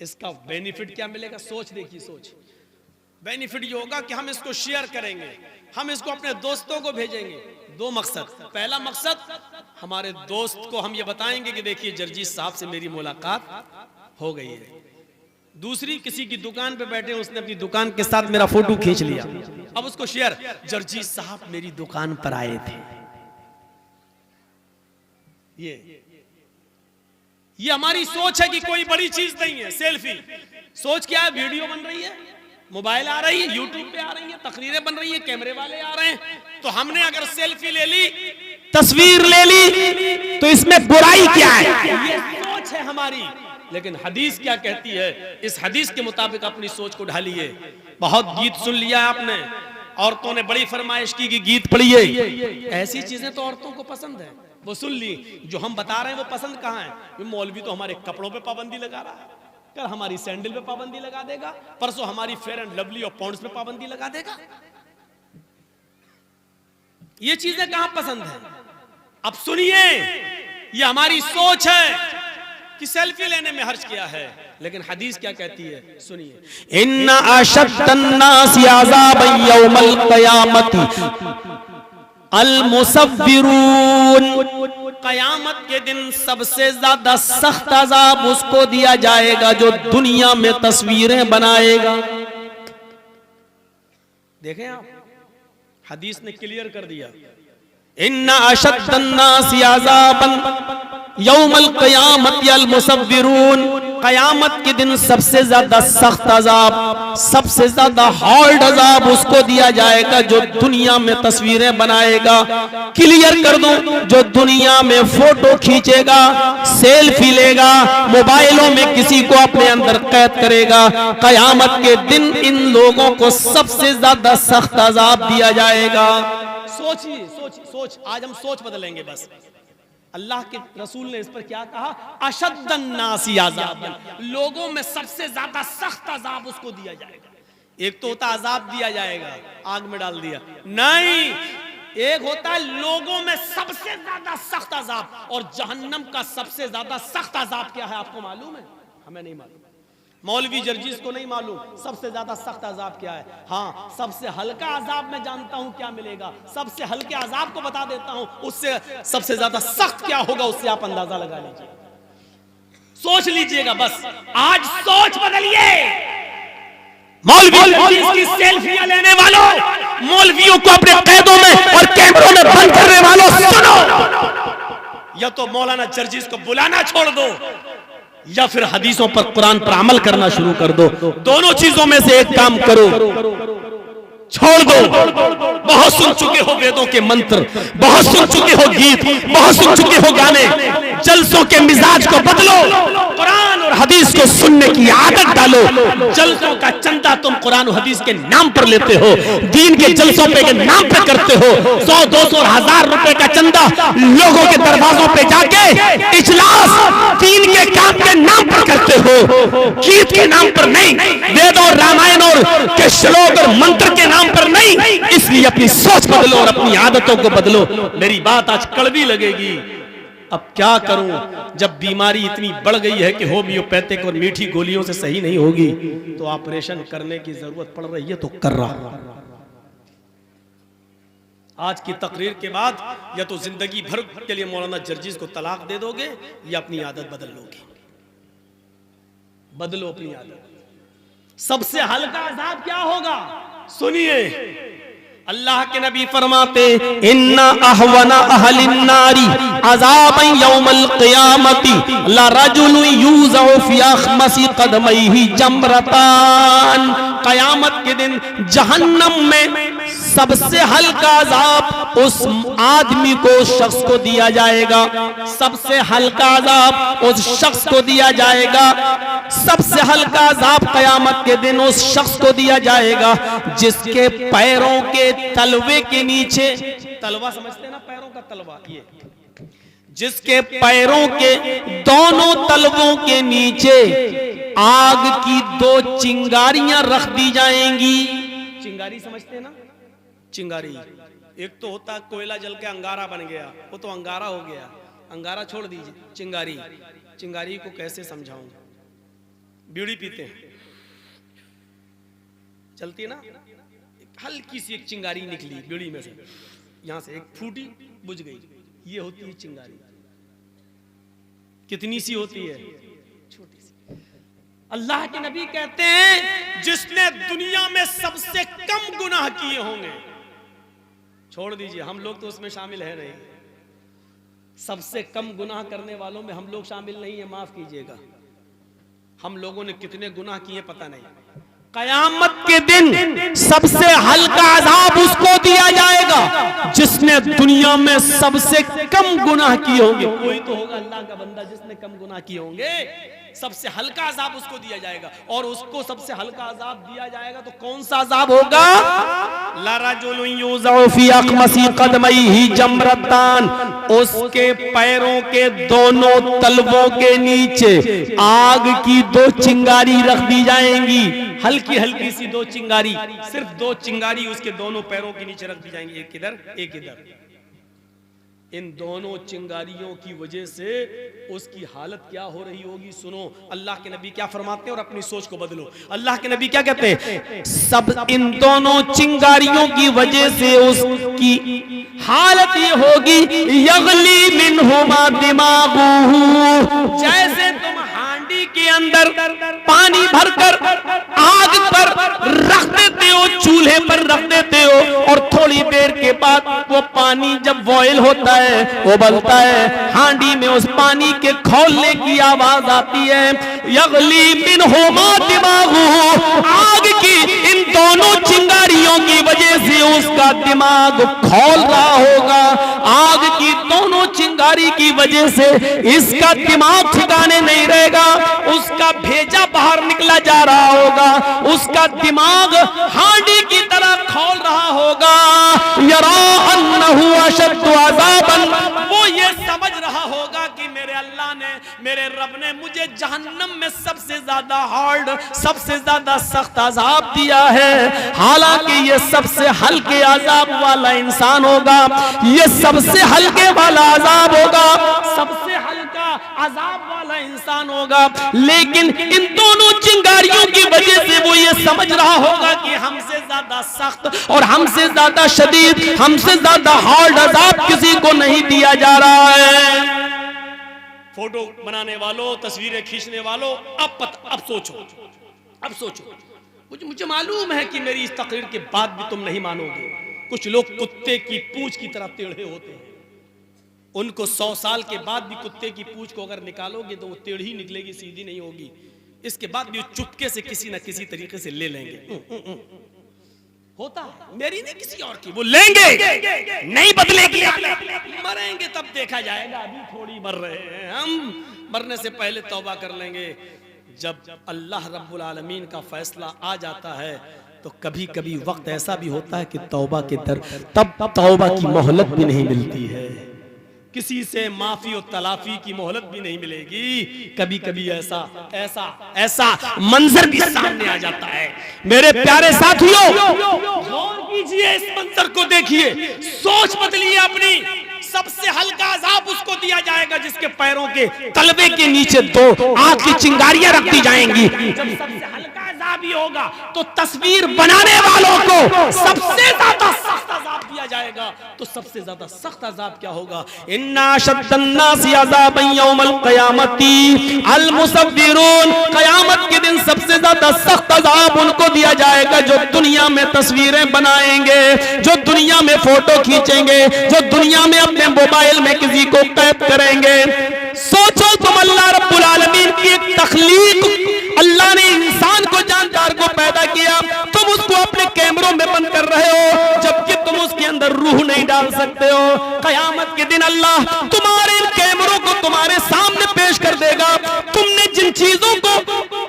इसका बेनिफिट क्या मिलेगा? सोच देखिए, सोच। बेनिफिट ये होगा कि हम इसको शेयर करेंगे, हम इसको अपने दोस्तों को भेजेंगे। दो मकसद। पहला मकसद, हमारे दोस्त को हम ये बताएंगे कि देखिए जर्जीस साहब से मेरी मुलाकात हो गई है। दूसरी, किसी की दुकान पे बैठे उसने अपनी दुकान के साथ मेरा फोटो खींच लिया, अब उसको शेयर, जर्जीस साहब मेरी दुकान पर आए थे। ये हमारी सोच है कि कोई बड़ी चीज नहीं है सेल्फी। सोच क्या है? वीडियो बन रही है, मोबाइल आ रही है, यूट्यूब पे आ रही है, तकरीरें बन रही है, कैमरे वाले आ रहे हैं, तो हमने अगर सेल्फी ले ली, तस्वीर ले ली, तो इसमें बुराई क्या है? ये सोच है हमारी। लेकिन हदीस क्या कहती है? इस हदीस के मुताबिक अपनी सोच को ढालिए। बहुत गीत सुन लिया आपने, औरतों ने बड़ी फरमाइश की कि गीत पढ़िए। ऐसी चीजें तो औरतों को पसंद है, वो सुन ली। जो हम बता रहे हैं वो पसंद कहाँ है? मौलवी तो हमारे कपड़ों पे पाबंदी लगा रहा है, कल हमारी सैंडल पे पाबंदी लगा देगा, परसों हमारी फेयर एंड लवली और पॉन्ड्स पे पाबंदी लगा देगा। ये चीजें कहां पसंद है? अब सुनिए, ये हमारी सोच है कि सेल्फी लेने में हर्ज किया है, लेकिन हदीस क्या कहती है? सुनिए, इन्ना अशद्दन्नासि अज़ाबन यौमल क़यामति अल मुसव्विरून। कयामत के दिन सबसे ज्यादा सख्त अजाब उसको दिया जाएगा जो दुनिया में तस्वीरें बनाएगा। देखें आप, हदीस ने क्लियर कर दिया, इन्ना अशद्दन्नासि अज़ाबन यौमल क़यामति अल मुसव्विरून। कयामत के दिन सबसे ज्यादा सख्त अजाब, सबसे ज्यादा हार्ड अजाब उसको दिया जाएगा जो दुनिया में तस्वीरें बनाएगा। क्लियर कर दूं, जो दुनिया में फोटो खींचेगा, सेल्फी लेगा, मोबाइलों में किसी को अपने अंदर कैद करेगा, कयामत के दिन इन लोगों को सबसे ज्यादा सख्त अजाब दिया जाएगा। सोचिए, सोच। आज हम सोच बदलेंगे। बस अल्लाह के रसूल ने इस पर क्या कहा? अशद्दन्नासि अज़ाबन, लोगों में सबसे ज्यादा सख्त अजाब उसको दिया जाएगा। एक तो होता अजाब दिया जाएगा, आग में डाल दिया, नहीं, एक होता है लोगों में सबसे ज्यादा सख्त अजाब। और जहन्नम का सबसे ज्यादा सख्त अजाब क्या है आपको मालूम है? हमें नहीं मालूम, मौलवी जर्जीस को नहीं मालूम सबसे ज्यादा सख्त अजाब क्या है। हाँ, सबसे हल्का अजाब मैं जानता हूं क्या मिलेगा, सबसे हल्के अजाब को बता देता हूं, उससे सबसे ज्यादा सख्त क्या होगा उससे आप अंदाजा लगा लीजिए। सोच लीजिएगा, बस आज सोच बदलिए। मौलवी की सेल्फियां लेने वालों, मौलवियों को अपने कैदों में और कैमरों में बंद करने वालों, सुनो, या तो मौलाना जर्जीस को बुलाना छोड़ दो या फिर हदीसों पर, कुरान पर अमल करना शुरू कर दो। दोनों चीजों में से एक काम करो, छोड़ दो। बहुत सुन चुके हो वेदों के मंत्र, बहुत सुन चुके हो गीत, बहुत सुन चुके हो गाने। जलसों के मिजाज को बदलो, कुरान और हदीस को सुनने की आदत डालो। जलसों का चंदा तुम कुरान और हदीस के नाम पर लेते हो, दीन के जलसों पे के नाम पे करते हो। 100, 200, 1000 रुपए का चंदा लोगों के दरवाजों पे जाके इजलास दीन के काम के नाम पर करते हो, गीत के नाम पर नहीं, वेद और रामायण और के श्लोक और मंत्र के नाम पर नहीं। इसलिए अपनी सोच बदलो और अपनी आदतों को बदलो। मेरी बात आज कड़वी लगेगी, अब क्या करूं, जब बीमारी इतनी बढ़ गई है कि होम्योपैथिक और मीठी गोलियों से सही नहीं होगी तो ऑपरेशन करने की जरूरत पड़ रही है, तो कर रहा हूं। आज की तकरीर के बाद या तो जिंदगी भर के लिए मौलाना जर्जीज को तलाक दे दोगे या अपनी आदत बदल लोगे। बदलो अपनी आदत। सबसे हल्का अज़ाब क्या होगा सुनिए, अल्लाह के नबी फरमाते इन्ना अहवना अहलिन नारी अज़ाबन यौमल क़ियामती ला रजुलुन यूज़उ फी अख़मसी क़दमैहि जमरतान। क़यामत के दिन जहन्नम में सबसे हल्का अज़ाब उस आदमी को, शख्स को दिया जाएगा। सबसे हल्का अज़ाब उस शख्स को दिया जाएगा। सबसे हल्का अज़ाब क़यामत के दिन उस शख्स को दिया जाएगा जिसके पैरों के तलवे के नीचे, तलवा समझते हैं ना, पैरों का तलवा, ये जिसके पैरों के दोनों तलवों के नीचे आग की 2 चिंगारियां रख दी जाएंगी। चिंगारी समझते हैं ना, चिंगारी। एक तो होता कोयला जल के अंगारा बन गया, वो तो अंगारा हो गया, अंगारा छोड़ दीजिए। चिंगारी, चिंगारी को कैसे समझाऊं? बीड़ी पीते हैं, चलती है ना, हल्की सी एक चिंगारी निकली बीड़ी में से, यहां से एक फूटी, बुझ गई, ये होती है चिंगारी। कितनी सी होती है? छोटी सी। अल्लाह के नबी कहते हैं जिसने दुनिया में सबसे कम गुनाह किए होंगे, छोड़ दीजिए, हम लोग तो उसमें शामिल है नहीं, सबसे कम गुनाह करने वालों में हम लोग शामिल नहीं है, माफ कीजिएगा। हम लोगों ने कितने गुनाह किए पता नहीं। कयामत के दिन सबसे हल्का अज़ाब उसको दिया जाएगा जिसने दुनिया में सबसे कम गुनाह किए होंगे। कोई तो होगा अल्लाह का बंदा जिसने कम गुनाह किए होंगे, सबसे हल्का अज़ाब उसको दिया जाएगा। और उसको सबसे हल्का अज़ाब दिया जाएगा तो कौन सा अज़ाब होगा? ला रजुलुन युज़उ फी अख़मसी क़दमैहि जमरतान, उसके पैरों के दोनों तलवों के नीचे आग की 2 चिंगारी रख दी जाएंगी। हल्की हल्की सी 2 चिंगारी, सिर्फ 2 चिंगारी उसके दोनों पैरों के नीचे रख दी जाएंगी, एक इधर एक इधर। इन दोनों चिंगारियों की वजह से उसकी हालत क्या हो रही होगी सुनो। अल्लाह के नबी क्या फरमाते हैं और अपनी सोच को बदलो। अल्लाह के नबी क्या कहते हैं? सब इन दोनों चिंगारियों की वजह से उसकी हालत ये होगी, यगली मिनहुमा दिमागुहु, जैसे तुम हांडी के अंदर पानी भरकर आग पर रख देते हो, चूल्हे पर रख देते हो, और थोड़ी देर के बाद वो पानी जब बॉयल होता है, उबलता है, हांडी में उस पानी के खौलने की आवाज आती है, यगली मिनहुमा दिमागुहु, आग की इन दोनों चिंगारियों की वजह से उसका दिमाग खौल रहा होगा। आग की दोनों चिंगारी की वजह से इसका दिमाग ठिकाने नहीं रहेगा, उसका भेजा बाहर निकला जा रहा होगा, उसका दिमाग हांडी की तरह खौल रहा होगा। यरा अन्नहु अशद्दु अज़ाबन, वो ये समझ रहा होगा कि मेरे अल्लाह ने, मेरे रब ने मुझे जहन्नम में सबसे ज्यादा हार्ड, सबसे ज्यादा सख्त अज़ाब दिया है। हालांकि ये सबसे हल्के अज़ाब वाला इंसान होगा, ये सबसे हल्के वाला अज़ाब होगा, सबसे हल्का अज़ाब वाला इंसान होगा, लेकिन इन दोनों चिंगारियों की वजह से वो ये समझ रहा होगा कि हमसे ज्यादा सख्त और हमसे ज्यादा शदीद, हमसे ज्यादा हार्ड अज़ाब किसी को नहीं दिया जा रहा है। फोटो बनाने वालों, तस्वीरें खींचने वालों, अब सोचो, अब सोचो। मुझे मालूम है कि मेरी इस तकरीर के बाद भी तुम नहीं मानोगे। कुछ लोग कुत्ते की पूंछ की तरह टेढ़े होते हैं, उनको 100 साल के बाद भी कुत्ते की पूंछ को अगर निकालोगे तो वो टेढ़ी निकलेगी, सीधी नहीं होगी। इसके बाद भी चुपके से किसी न किसी तरीके से ले लेंगे। होता है, मेरी नहीं किसी और की, वो लेंगे, नहीं बदलेगी, मरेंगे तब देखा जाएगा, अभी थोड़ी मर रहे हैं हम, मरने से पहले तौबा कर लेंगे। जब अल्लाह रब्बुल आलमीन का फैसला आ जाता है तो कभी कभी वक्त ऐसा भी होता है कि तौबा के दर, तब तौबा की मोहलत भी नहीं मिलती है, किसी से माफी और तलाफी की मोहलत भी नहीं मिलेगी। कभी कभी ऐसा ऐसा ऐसा मंजर भी सामने आ जाता है। मेरे प्यारे साथियों, गौर कीजिए, इस मंजर को देखिए, सोच बदलिए अपनी, सबसे हल्का अजाब उसको दिया जाएगा जिसके पैरों के तलवे के नीचे दो आग की चिंगारियां रख दी जाएंगी। जब सबसे हल्का अजाब ही होगा तो तस्वीर बनाने वालों को सबसे ज्यादा सख्त अजाब दिया जाएगा। तो सबसे ज्यादा सख्त अजाब क्या होगा? इन्ना शद्दन्नासी अज़ाबन यौमल क़यामती अल मुसव्विरून, कयामत के दिन सबसे ज्यादा सख्त अजाब उनको दिया जाएगा जो दुनिया में तस्वीरें बनाएंगे, जो दुनिया में फोटो खींचेंगे, जो दुनिया में अपने मोबाइल में किसी को कैद करेंगे। सोचो तुम अल्लाह रब्बुल आलमीन की एक तख्लीक, अल्लाह ने इंसान को जानदार को पैदा किया, तुम उसको अपने कैमरों में बंद कर रहे हो जबकि तुम उसके अंदर रूह नहीं डाल सकते हो। कयामत के दिन अल्लाह तुम्हारे इन कैमरों को तुम्हारे सामने पेश कर देगा, तुमने जिन चीजों को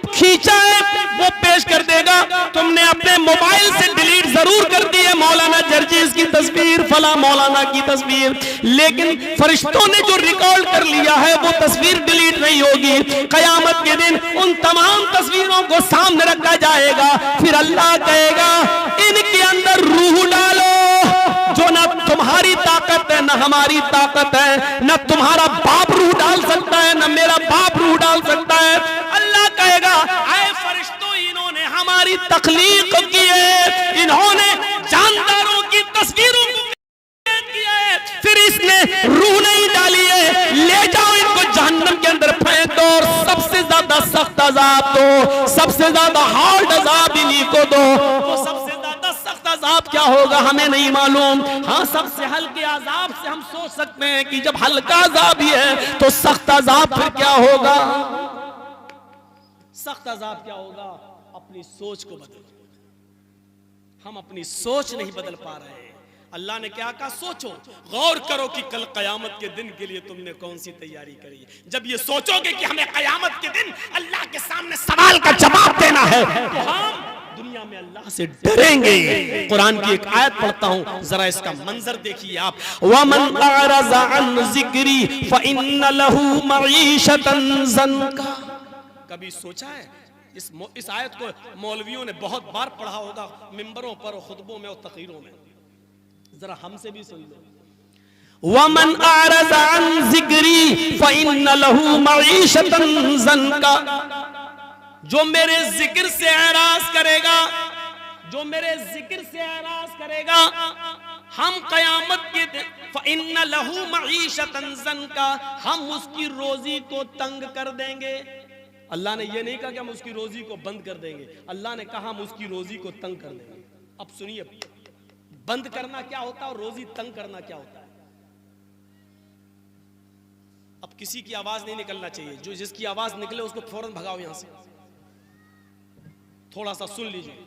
खींचा है वो पेश कर देगा। तुमने अपने मोबाइल से डिलीट जरूर कर दी है मौलाना जर्जीस की तस्वीर, फला मौलाना की तस्वीर, लेकिन फरिश्तों ने जो रिकॉर्ड कर लिया है वो तस्वीर डिलीट नहीं होगी। कयामत के दिन उन तमाम तस्वीरों को सामने रखा जाएगा, फिर अल्लाह कहेगा इनके अंदर रूह डालो, जो ना तुम्हारी ताकत है ना हमारी ताकत है, ना तुम्हारा बाप रूह डाल सकता है ना मेरा बाप रूह डाल सकता है। अल्लाह कहेगा आए फरिश्तों, इन्होंने हमारी तख्लीक की है, इन्होंने जानदारों की तस्वीरों को किया है, फिर इसने रूह नहीं डाली है, ले जाओ इनको जहन्नम के अंदर फेंक दो और सबसे ज्यादा सख्त अजाब दो, सबसे ज्यादा हार्ड अजाब इन्हीं को दो। वो सबसे ज्यादा सख्त अजाब क्या होगा हमें नहीं मालूम। हाँ, सबसे हल्के अजाब से हम सोच सकते हैं कि जब हल्का अजाब ही है तो सख्त अजाब फिर क्या होगा? सख्त अजाब क्या होगा? अपनी सोच को बदलो। हम अपनी सोच नहीं बदल पा रहे हैं। अल्लाह ने क्या कहा? सोचो, गौर करो कि कल कयामत के दिन के लिए तुमने कौन सी तैयारी करी है। जब ये सोचोगे कि हमें कयामत के दिन अल्लाह के सामने सवाल का जवाब देना है तो हम दुनिया में अल्लाह से डरेंगे। कुरान की एक आयत पढ़ता हूं, जरा इसका मंजर देखिए आप। वमन अरज़ा अन ज़िक्री फ़इन्न लहू मईशतन ज़न्का। कभी सोचा है इस आयत को मौलवियों ने बहुत बार पढ़ा होगा मिंबरों पर और खुतबों में और तकरीरों में, जरा हमसे भी सुन लो। वमन अरज़ा अन ज़िक्री फ़इन्न लहू मईशतन ज़न्का, जो मेरे जिक्र से एराज करेगा, जो मेरे जिक्र से एराज करेगा, हम कयामत के दिन फ़इन्न लहू मईशतन ज़न्का, हम उसकी रोजी को तंग कर देंगे। अल्लाह ने यह नहीं कहा कि हम उसकी रोजी को बंद कर देंगे, अल्लाह ने कहा हम उसकी रोजी को तंग कर देंगे। अब सुनिए, बंद करना क्या होता है और रोजी तंग करना क्या होता है। अब किसी की आवाज नहीं निकलना चाहिए, जो जिसकी आवाज निकले उसको फौरन भगाओ यहां से। थोड़ा सा सुन लीजिए,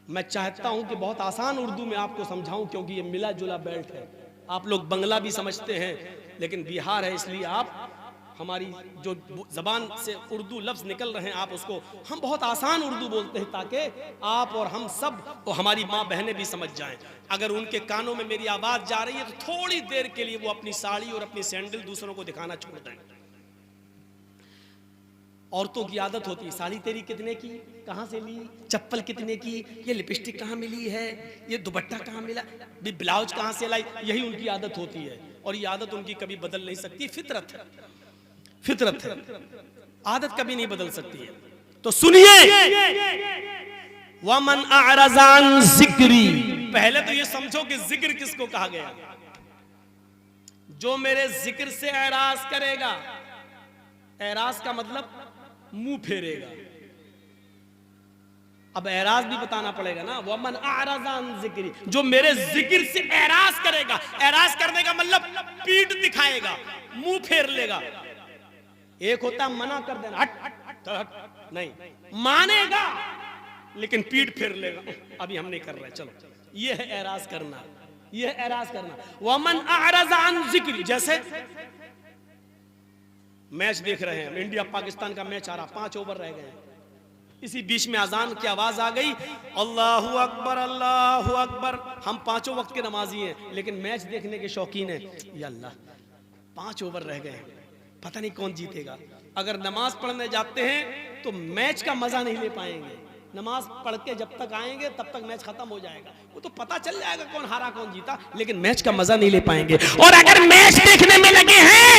मैं चाहता हूं कि बहुत आसान उर्दू में आपको समझाऊं, क्योंकि ये मिला जुला बेल्ट है। आप लोग बंगला भी समझते हैं, लेकिन बिहार है इसलिए आप हमारी जो जबान से उर्दू लफ्ज निकल रहे हैं आप उसको, हम बहुत आसान उर्दू बोलते हैं ताकि आप और हम सब और हमारी माँ बहनें भी समझ जाएं। अगर उनके कानों में मेरी आवाज जा रही है तो थोड़ी देर के लिए वो अपनी साड़ी और अपनी सैंडल दूसरों को दिखाना छोड़ दें। औरतों की आदत होती है, साड़ी तेरी कितने की, कहाँ से ली, चप्पल कितने की, ये लिपस्टिक कहाँ मिली है, ये दुपट्टा कहाँ मिला, ब्लाउज कहाँ से लाई, यही उनकी आदत होती है। और ये आदत उनकी कभी बदल नहीं सकती, फितरत है, फितरत है, आदत कभी नहीं बदल सकती है। तो सुनिए, वमन अरज़ा अन ज़िक्री, पहले तो ये समझो कि जिक्र किसको कहा गया। जो मेरे जिक्र से एराज करेगा, एराज का मतलब मुंह फेरेगा। अब एराज भी बताना पड़ेगा ना। वमन अरज़ा अन ज़िक्री, जो मेरे जिक्र से एराज करेगा, एराज करने का मतलब पीठ दिखाएगा, मुंह फेर लेगा। एक होता मना कर देना, हट हट हट, नहीं, मानेगा लेकिन पीठ फेर लेगा, अभी हम नहीं कर रहे, चलो। ये है एराज करना, ये है एराज करना। वमन अरज़ा अन ज़िक्री, जैसे मैच देख रहे हैं, इंडिया पाकिस्तान का मैच आ रहा, 5 ओवर रह गए, इसी बीच में अजान की आवाज आ गई, अल्लाहु अकबर अल्लाहु अकबर। हम 5 वक्त के नमाजी हैं लेकिन मैच देखने के शौकीन हैं। या अल्लाह, 5 ओवर रह गए, पता नहीं कौन जीतेगा। अगर नमाज पढ़ने जाते हैं तो मैच का मजा नहीं ले पाएंगे, नमाज पढ़ के जब तक आएंगे तब तक मैच खत्म हो जाएगा, वो तो पता चल जाएगा कौन हारा कौन जीता, लेकिन मैच का मजा नहीं ले पाएंगे। और अगर मैच देखने में लगे हैं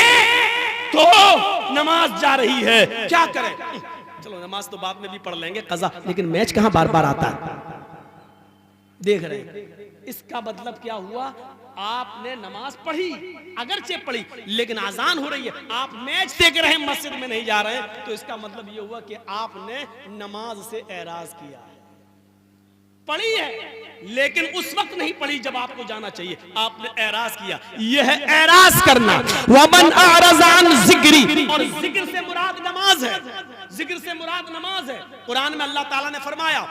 तो नमाज जा रही है, क्या करें, चलो नमाज तो बाद में भी पढ़ लेंगे कज़ा, लेकिन मैच कहां बार बार आता है, देख रहे हैं। इसका मतलब क्या हुआ, आपने नमाज पढ़ी, अगरचे पढ़ी, लेकिन आजान हो रही है, आप मैच देख रहे हैं, मस्जिद में नहीं जा रहे हैं, तो इसका मतलब ये हुआ कि आपने नमाज से एराज किया है। पढ़ी है लेकिन उस वक्त नहीं पढ़ी जब आपको जाना चाहिए, आपने एराज किया, यह है एराज करना। वमन अरज़ान ज़िक्री, और जिक्र से मुराद नमाज है, जिक्र से मुराद नमाज है। कुरान में अल्लाह ताला ने फरमाया,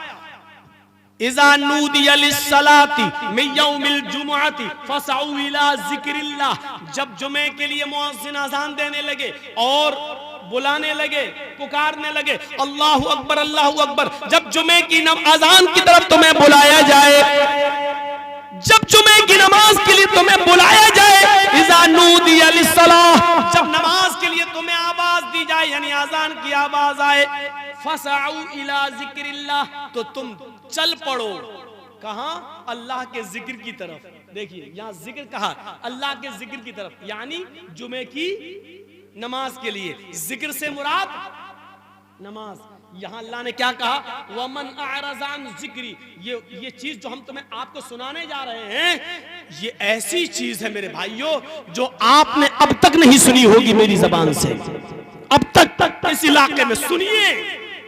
इज़ा नूदिया लिस्सलाती मिन यौमिल जुमुअती फसअू इला ज़िक्रिल्लाह, जब जुमे के लिए मुअज्जिन अज़ान देने लगे और बुलाने लगे, पुकारने लगे, अल्लाहु अकबर अल्लाहु अकबर, जब जुमे की अज़ान की तरफ तुम्हें बुलाया जाए, जब जुमे की नमाज के लिए तुम्हें बुलाया जाए, इज़ा नूदिया लिस्सलाह, जब नमाज के लिए तुम्हें आवाज दी जाए, यानी अज़ान की आवाज आए, फसअू इला ज़िक्रिल्लाह, तो तुम चल पड़ो, कहां, अल्लाह के जिक्र की तरफ। देखिए यहां जिक्र कहा, अल्लाह के जिक्र की तरफ, यानी जुमे की नमाज के लिए, जिक्र से मुराद नमाज। यहां अल्लाह ने क्या कहा, वमन अरज़ान ज़िक्री, ये चीज जो हम तुम्हें आपको सुनाने जा रहे हैं, ये ऐसी चीज है मेरे भाइयों जो आपने अब तक नहीं सुनी होगी मेरी जबान से, अब तक इस इलाके में। सुनिए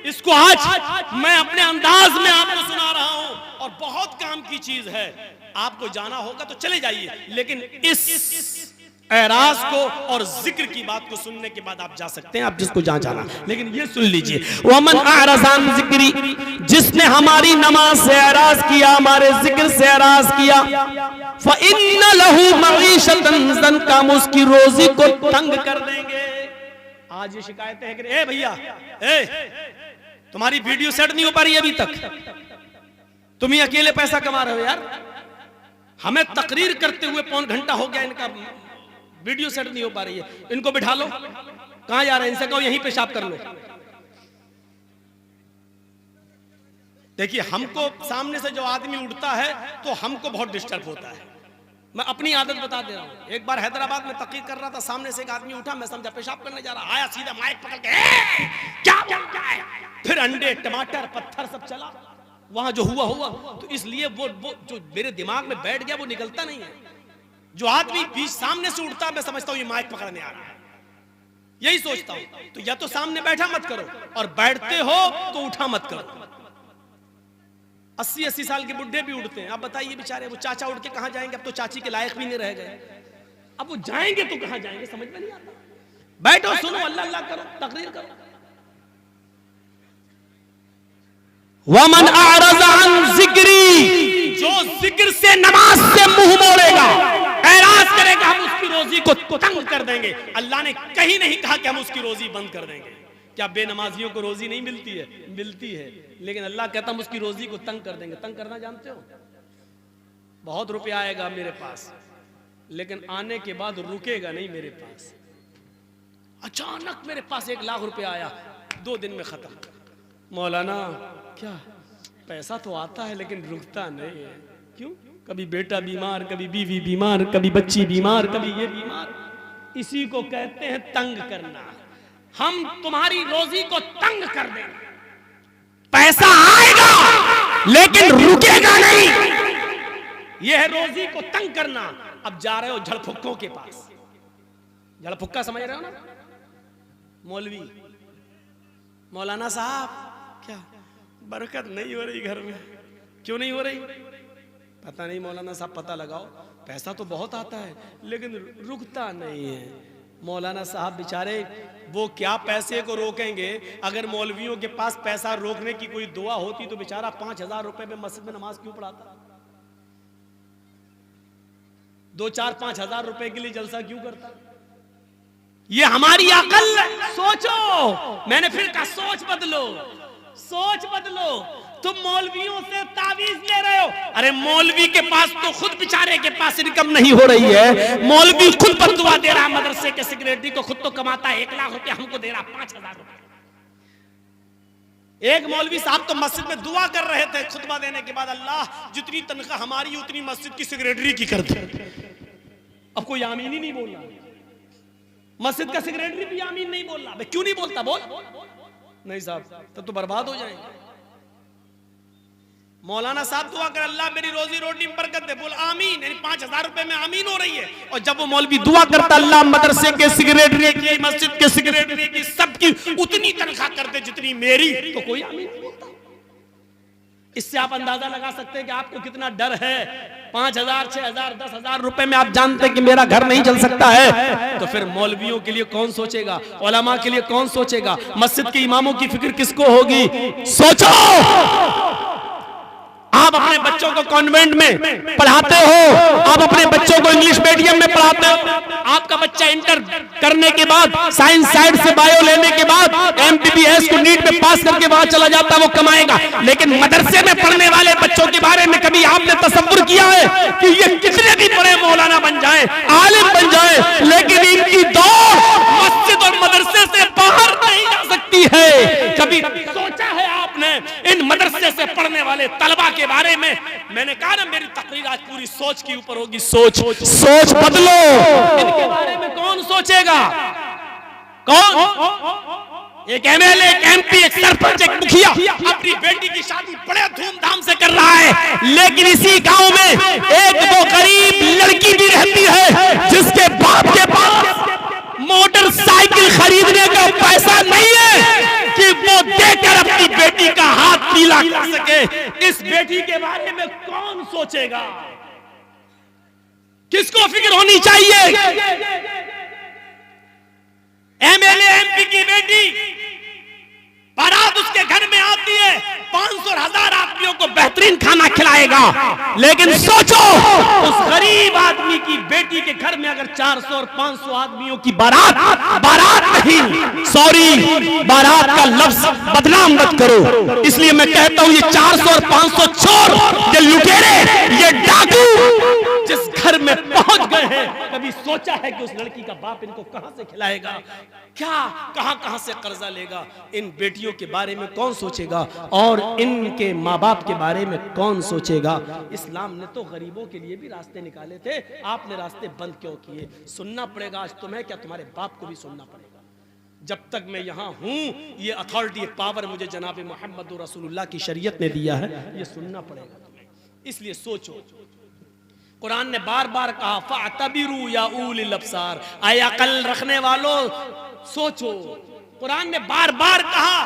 इसको, आज मैं अपने अंदाज में आपको सुना रहा हूं, और बहुत काम की चीज है। आपको जाना होगा तो चले जाइए, लेकिन इस एराज को और जिक्र की बात को सुनने के बाद आप जा सकते हैं, आप जिसको जहां जाना, लेकिन ये सुन लीजिए, वमन अरज़ान ज़िक्री, जिसने हमारी नमाज से एराज किया, हमारे जिक्र से एराज किया, फ़इन्न लहू मईशतन ज़ंका, हम उसकी रोजी को तंग कर देंगे। आज ये शिकायतें हैं कि ए भैया, तुम्हारी वीडियो सेट नहीं हो पा रही अभी तक, तुम ही अकेले पैसा कमा रहे हो यार, हमें तकरीर करते हुए पौन घंटा हो गया, इनका वीडियो सेट नहीं हो पा रही है, इनको बिठा लो, कहां जा रहे हैं, इनसे कहो यहीं पेशाब कर लो। देखिए हमको सामने से जो आदमी उठता है तो हमको बहुत डिस्टर्ब होता है, मैं अपनी आदत बता दे रहा हूं। एक बार हैदराबाद में तकरीर कर रहा था, सामने से एक आदमी उठा, मैं समझा पेशाब करने जा रहा, आया सीधा माइक पकड़ के, क्या है, फिर अंडे टमाटर पत्थर सब चला, वहां जो हुआ, तो इसलिए वो जो मेरे दिमाग में बैठ गया वो निकलता नहीं है। जो आदमी बीच सामने से उठता, मैं समझता हूं ये माइक पकड़ने आ रहा है, यही सोचता हूं। तो या तो सामने बैठा मत करो, और बैठते हो तो उठा मत करो। 80-80 साल के बुढ़े भी उठते हैं, आप बताइए बेचारे, वो चाचा उठ के कहां जाएंगे, अब तो चाची के लायक भी नहीं रह गए, अब वो जाएंगे तो कहां जाएंगे, समझ में नहीं आता। बैठो, सुनो, अल्लाह अल्लाह करो, तकरीर करो। वमन अरज़ान ज़िक्री, जो जिक्र से नमाज से मुंह मोड़ेगा, एराज करेगा, हम उसकी रोजी को तंग कर देंगे। अल्लाह ने कहीं नहीं कहा कि हम उसकी रोजी बंद कर देंगे। क्या बेनमाजियों को रोजी नहीं मिलती है? मिलती है, लेकिन अल्लाह कहता हम उसकी रोजी को तंग कर देंगे। तंग करना जानते हो? बहुत रुपया आएगा मेरे पास, लेकिन आने के बाद रुकेगा नहीं मेरे पास। अचानक मेरे पास 1 लाख रुपया आया, 2 दिन में खत्म। मौलाना क्या, पैसा तो आता है लेकिन रुकता नहीं है, क्यों? कभी बेटा बीमार, कभी बीवी बीमार, कभी बच्ची बीमार, कभी ये बीमार। इसी को कहते हैं तंग करना। हम तुम्हारी रोजी को तंग कर देंगे, पैसा आएगा लेकिन रुकेगा नहीं, यह है रोजी को तंग करना। अब जा रहे हो झड़फुक्कों के पास, झड़फुक्का समझ रहे हो ना, मौलवी, मौलाना साहब क्या बरकत नहीं हो रही घर में, क्यों नहीं हो रही? पता नहीं मौलाना साहब, पता लगाओ, पैसा तो बहुत आता है लेकिन रुकता नहीं है। मौलाना साहब बेचारे वो क्या पैसे को रोकेंगे? अगर मौलवियों के पास पैसा रोकने की कोई दुआ होती तो बेचारा 5000 रुपए में मस्जिद में नमाज क्यों पढ़ाता? 2-4-5 हजार रुपए के लिए जलसा क्यों करता? ये हमारी अकल, सोचो। मैंने फिर कहा सोच बदलो, सोच बदलो। तुम मौलवियों से तावीज ले रहे हो, अरे मौलवी के पास तो खुद बेचारे के पास इनकम नहीं हो रही है। मौलवी खुद बददुआ दे रहा मदरसे के सेक्रेटरी को, खुद तो कमाता है 1 लाख रुपया, हमको दे रहा 5000 रुपया। एक मौलवी साहब तो मस्जिद में दुआ कर रहे थे खुतबा देने के बाद, अल्लाह जितनी तनख्वाह हमारी उतनी मस्जिद की सेक्रेटरी की कर दे। अब कोई आमीन ही नहीं बोल रहा, मस्जिद का सेक्रेटरी भी आमीन नहीं बोल रहा। भाई क्यों नहीं बोलता? बोल। नहीं साहब तब तो बर्बाद हो जाएंगे। मौलाना साहब दुआ कर, अल्लाह मेरी रोजी रोटी में बरकत दे, बोल आमीन, यानी 5000 रुपए में आमीन हो रही है। और जब वो मौलवी दुआ करता, अल्लाह मदरसे के सेक्रेटरी की, मस्जिद के सेक्रेटरी की, सबकी उतनी तनख्वाह कर दे जितनी मेरी, तो कोई आमीन नहीं बोलता। इससे आप अंदाजा लगा सकते हैं कि आपको कितना डर है। 5000, 6000, 10,000 रुपए में आप जानते हैं कि मेरा घर नहीं चल सकता है, तो फिर मौलवियों के लिए कौन सोचेगा? उलमा के लिए कौन सोचेगा? मस्जिद के इमामों की फिक्र किसको होगी? सोचो। आप अपने बच्चों को कॉन्वेंट में पढ़ाते हो, आप अपने बच्चों को इंग्लिश मीडियम में पढ़ाते हो, आपका बच्चा इंटर करने के बाद साइंस साइड से बायो लेने के बाद एमबीबीएस को नीट में पास करके वहां चला जाता है, वो कमाएगा। लेकिन मदरसे में पढ़ने वाले बच्चों के बारे में कभी आपने तसव्वुर किया है कि ये कितने भी बड़े मौलाना बन जाएं, आलिम बन जाएं, लेकिन इनकी दौड़ मस्जिद और मदरसे से बाहर नहीं जा सकती है? कभी सोचा है आपने इन मदरसे से पढ़ने वाले तलबा के बारे में? मैंने कहा ना, मेरी तकरीर आज पूरी सोच के ऊपर होगी। सोच बदलो। इनके बारे में कौन सोचेगा? कौन? एक एमएलए, एक एमपी, एक सरपंच, एक मुखिया अपनी बेटी की शादी बड़े धूमधाम से कर रहा है, लेकिन इसी गांव में एक दो गरीब लड़की भी रहती है जिसके बाप के पास मोटरसाइकिल खरीदने का पैसा नहीं है कि वो देकर अपनी बेटी का हाथ पीला कर सके। इस बेटी के बारे में कौन सोचेगा? किसको फिक्र होनी चाहिए? एमएलए, एमपी की बेटी बारात उसके घर में आती है, 500 और 1000 आदमियों को बेहतरीन खाना खिलाएगा, लेकिन सोचो उस गरीब आदमी की बेटी के घर में अगर 400 और 500 आदमियों की बारात नहीं, सॉरी बारात का लफ्ज बदनाम मत करो, इसलिए मैं कहता हूं ये 400 और 500 चोर, ये लुटेरे, ये डाकू जिस घर में पहुंच गए हैं, कभी सोचा है कि उस लड़की का बाप इनको कहां से खिलाएगा? क्या कहां से कर्जा लेगा? इन बेटियों के बारे में कौन सोचेगा? और इनके माँ बाप के बारे में कौन सोचेगा? इस्लाम ने तो गरीबों के लिए भी रास्ते निकाले थे, आपने रास्ते बंद क्यों किए? सुनना पड़ेगा आज तुम्हें, क्या तुम्हारे बाप को भी सुनना पड़ेगा। जब तक मैं यहाँ हूँ, ये अथॉरिटी, पावर मुझे जनाब मोहम्मद रसूलुल्लाह की शरीयत ने दिया है, ये सुनना पड़ेगा तुम्हें। इसलिए सोचो। कुरान ने बार बार कहा, फ़अतबिरू या उलिल अब्सार, आए अकल रखने वालों सोचो। कुरान ने बार बार कहा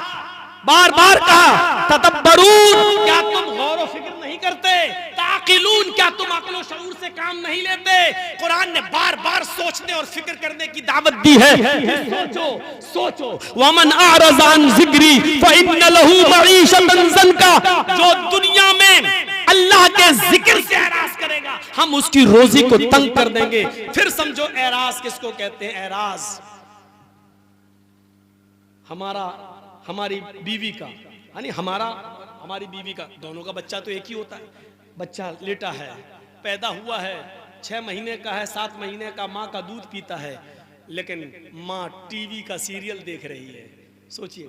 तदब्बरून, क्या तुम गौर व फिक्र नहीं करते? ताक़िलून, क्या तुम अक्ल और शऊर से काम नहीं लेते? कुरान ने बार बार सोचने और फिक्र करने की दावत दी है। सोचो। वमन अअरज़ अन ज़िक्री फ़इन्न लहू मईशतन ज़न्का, जो दुनिया में अल्लाह के जिक्र से एराज करेगा, हम उसकी रोजी को तंग कर देंगे। फिर समझो एराज किसको कहते हैं? एराज हमारी बीवी का, यानी हमारी बीवी का, दोनों का बच्चा तो एक ही होता है। बच्चा लेटा है, पैदा हुआ है, 6 महीने का है, 7 महीने का, माँ का दूध पीता है, लेकिन माँ टीवी का सीरियल देख रही है। सोचिए,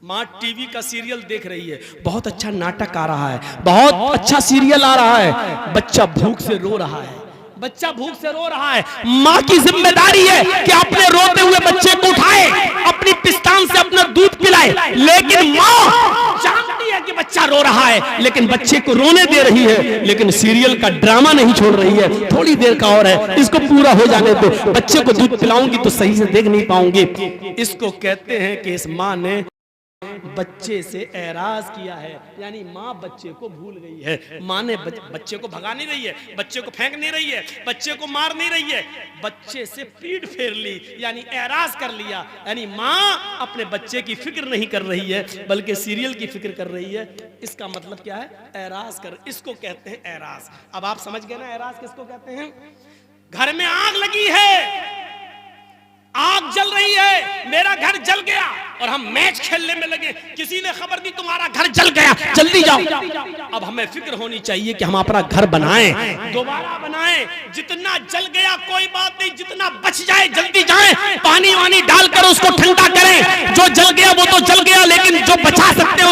माँ टीवी का सीरियल देख रही है, बहुत अच्छा नाटक आ रहा है, बहुत अच्छा सीरियल आ रहा है, बच्चा भूख से रो रहा है, माँ की जिम्मेदारी है कि अपने रोते हुए बच्चे को उठाए, अपनी पिस्तान से अपना दूध पिलाए, लेकिन माँ जानती है कि बच्चा रो रहा है, लेकिन बच्चे को रोने दे रही है, लेकिन सीरियल का ड्रामा नहीं छोड़ रही है। थोड़ी देर का और है, इसको पूरा हो जाने दो, बच्चे को दूध पिलाऊंगी तो सही से देख नहीं पाऊंगी। इसको कहते हैं कि इस माँ ने बच्चे से एराज किया है, यानी माँ बच्चे को भूल गई है। माँ ने बच्चे को भगा नहीं रही है, बच्चे को फेंक नहीं रही है, बच्चे को मार नहीं रही है, बच्चे से पीठ फेर ली, यानी एराज कर लिया। यानी माँ अपने बच्चे की फिक्र नहीं कर रही है, बल्कि सीरियल की फिक्र कर रही है। इसका मतलब क्या है? एराज कर, इसको कहते हैं एराज। अब आप समझ गए ना एराज किसको कहते हैं? घर में आग लगी है, आग जल रही है, मेरा घर जल गया और हम मैच खेलने में लगे, किसी ने खबर दी तुम्हारा घर जल गया, जल्दी जाओ। अब हमें फिक्र होनी चाहिए कि हम अपना घर बनाएं, दोबारा बनाएं। जितना जल गया कोई बात नहीं, जितना बच जाए जल्दी जाएं, पानी वानी डालकर उसको ठंडा करें। जो जल गया वो तो जल गया, लेकिन जो बचा सकते हैं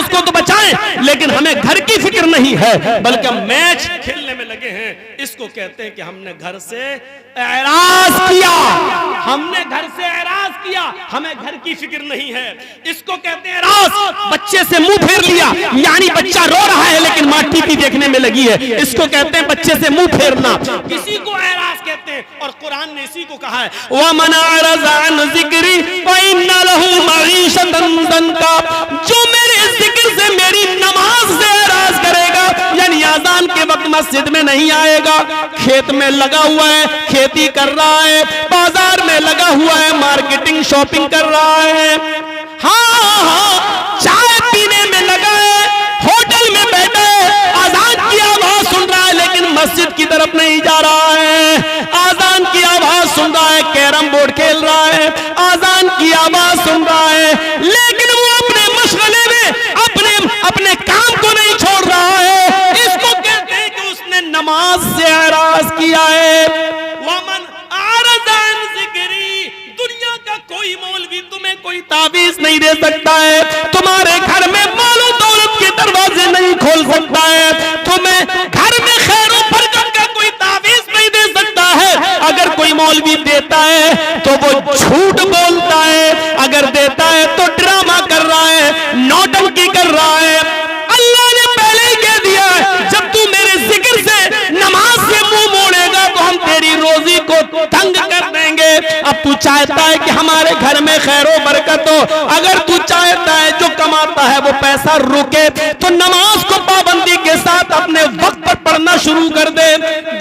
हमें घर की फिक्र नहीं है बल्कि हम मैच खेलने में लगे हैं, इसको कहते हैं कि हमने घर से एराज किया, हमने घर से एराज किया, हमें घर की फिक्र नहीं है। इसको कहते हैं एराज। बच्चे से मुंह फेर लिया, यानी बच्चा रो रहा है लेकिन मां टीवी देखने में लगी है, इसको कहते हैं बच्चे से मुंह फेरना, इसी को एराज कहते हैं। और कुरान ने इसी को कहा है, व मन अरज़ अन ज़िक्री फ़इन्न लहू मईशतन दंका, जो मेरे जिक्र से, मेरी नमाज से एराज करेगा, यानी अज़ान के वक्त मस्जिद में नहीं आएगा, खेत में लगा हुआ है, खेती कर रहा है, बाजार में लगा हुआ है, मार्केटिंग शॉपिंग कर रहा है, हाँ, चाय पीने में लगा है, होटल में बैठा है, अज़ान की आवाज सुन रहा है लेकिन मस्जिद की तरफ नहीं जा रहा है, अज़ान की आवाज सुन रहा है, कैरम बोर्ड खेल रहा है, अज़ान की आवाज सुन रहा है, लेकिन वो अपने मशगले में अपने काम को नहीं छोड़ रहा है, इसको कहते हैं कि उसने नमाज से एराज किया है। वमन अरज़ अन ज़िक्री, दुनिया का कोई मौलवी तुम्हें कोई तावीज नहीं दे सकता है, तुम्हारे घर में मालो दौलत के दरवाजे नहीं खोल सकता है, तुम्हें घर में खैर और बरकत का कोई तावीज नहीं दे सकता है। अगर कोई मौलवी देता है तो वो झूठ बोलता है, अगर देता है तो ड्रामा कर रहा है, नौटंकी कर रहा है। अल्लाह ने पहले ही कह दिया है, जब तू मेरे जिक्र से, नमाज से मुंह मोड़ेगा तो हम तेरी रोजी को तंग कर देंगे। अब तू चाहता है कि हमारे घर में खैर और बरकत हो, अगर तू चाहता है जो कमाता है वो पैसा रुके तो नमाज को पाबंदी के साथ अपने वक्त पर पढ़ना शुरू कर दे।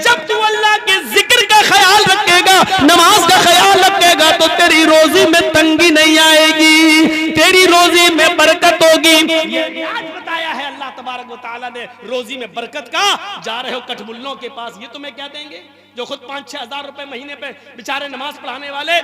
जब तू अल्लाह के जिक्र का ख्याल रखेगा, नमाज का ख्याल रखेगा तो तेरी रोजी में तंगी नहीं आएगी, तेरी रोजी में बरकत होगी। ये आज बताया है अल्लाह तबारक व तआला ने रोजी में बरकत का। जा रहे हो कठमुल्लों के पास, ये तुम्हें क्या देंगे जो खुद 5-6 हज़ार रुपए महीने पे बेचारे नमाज पढ़ाने वाले।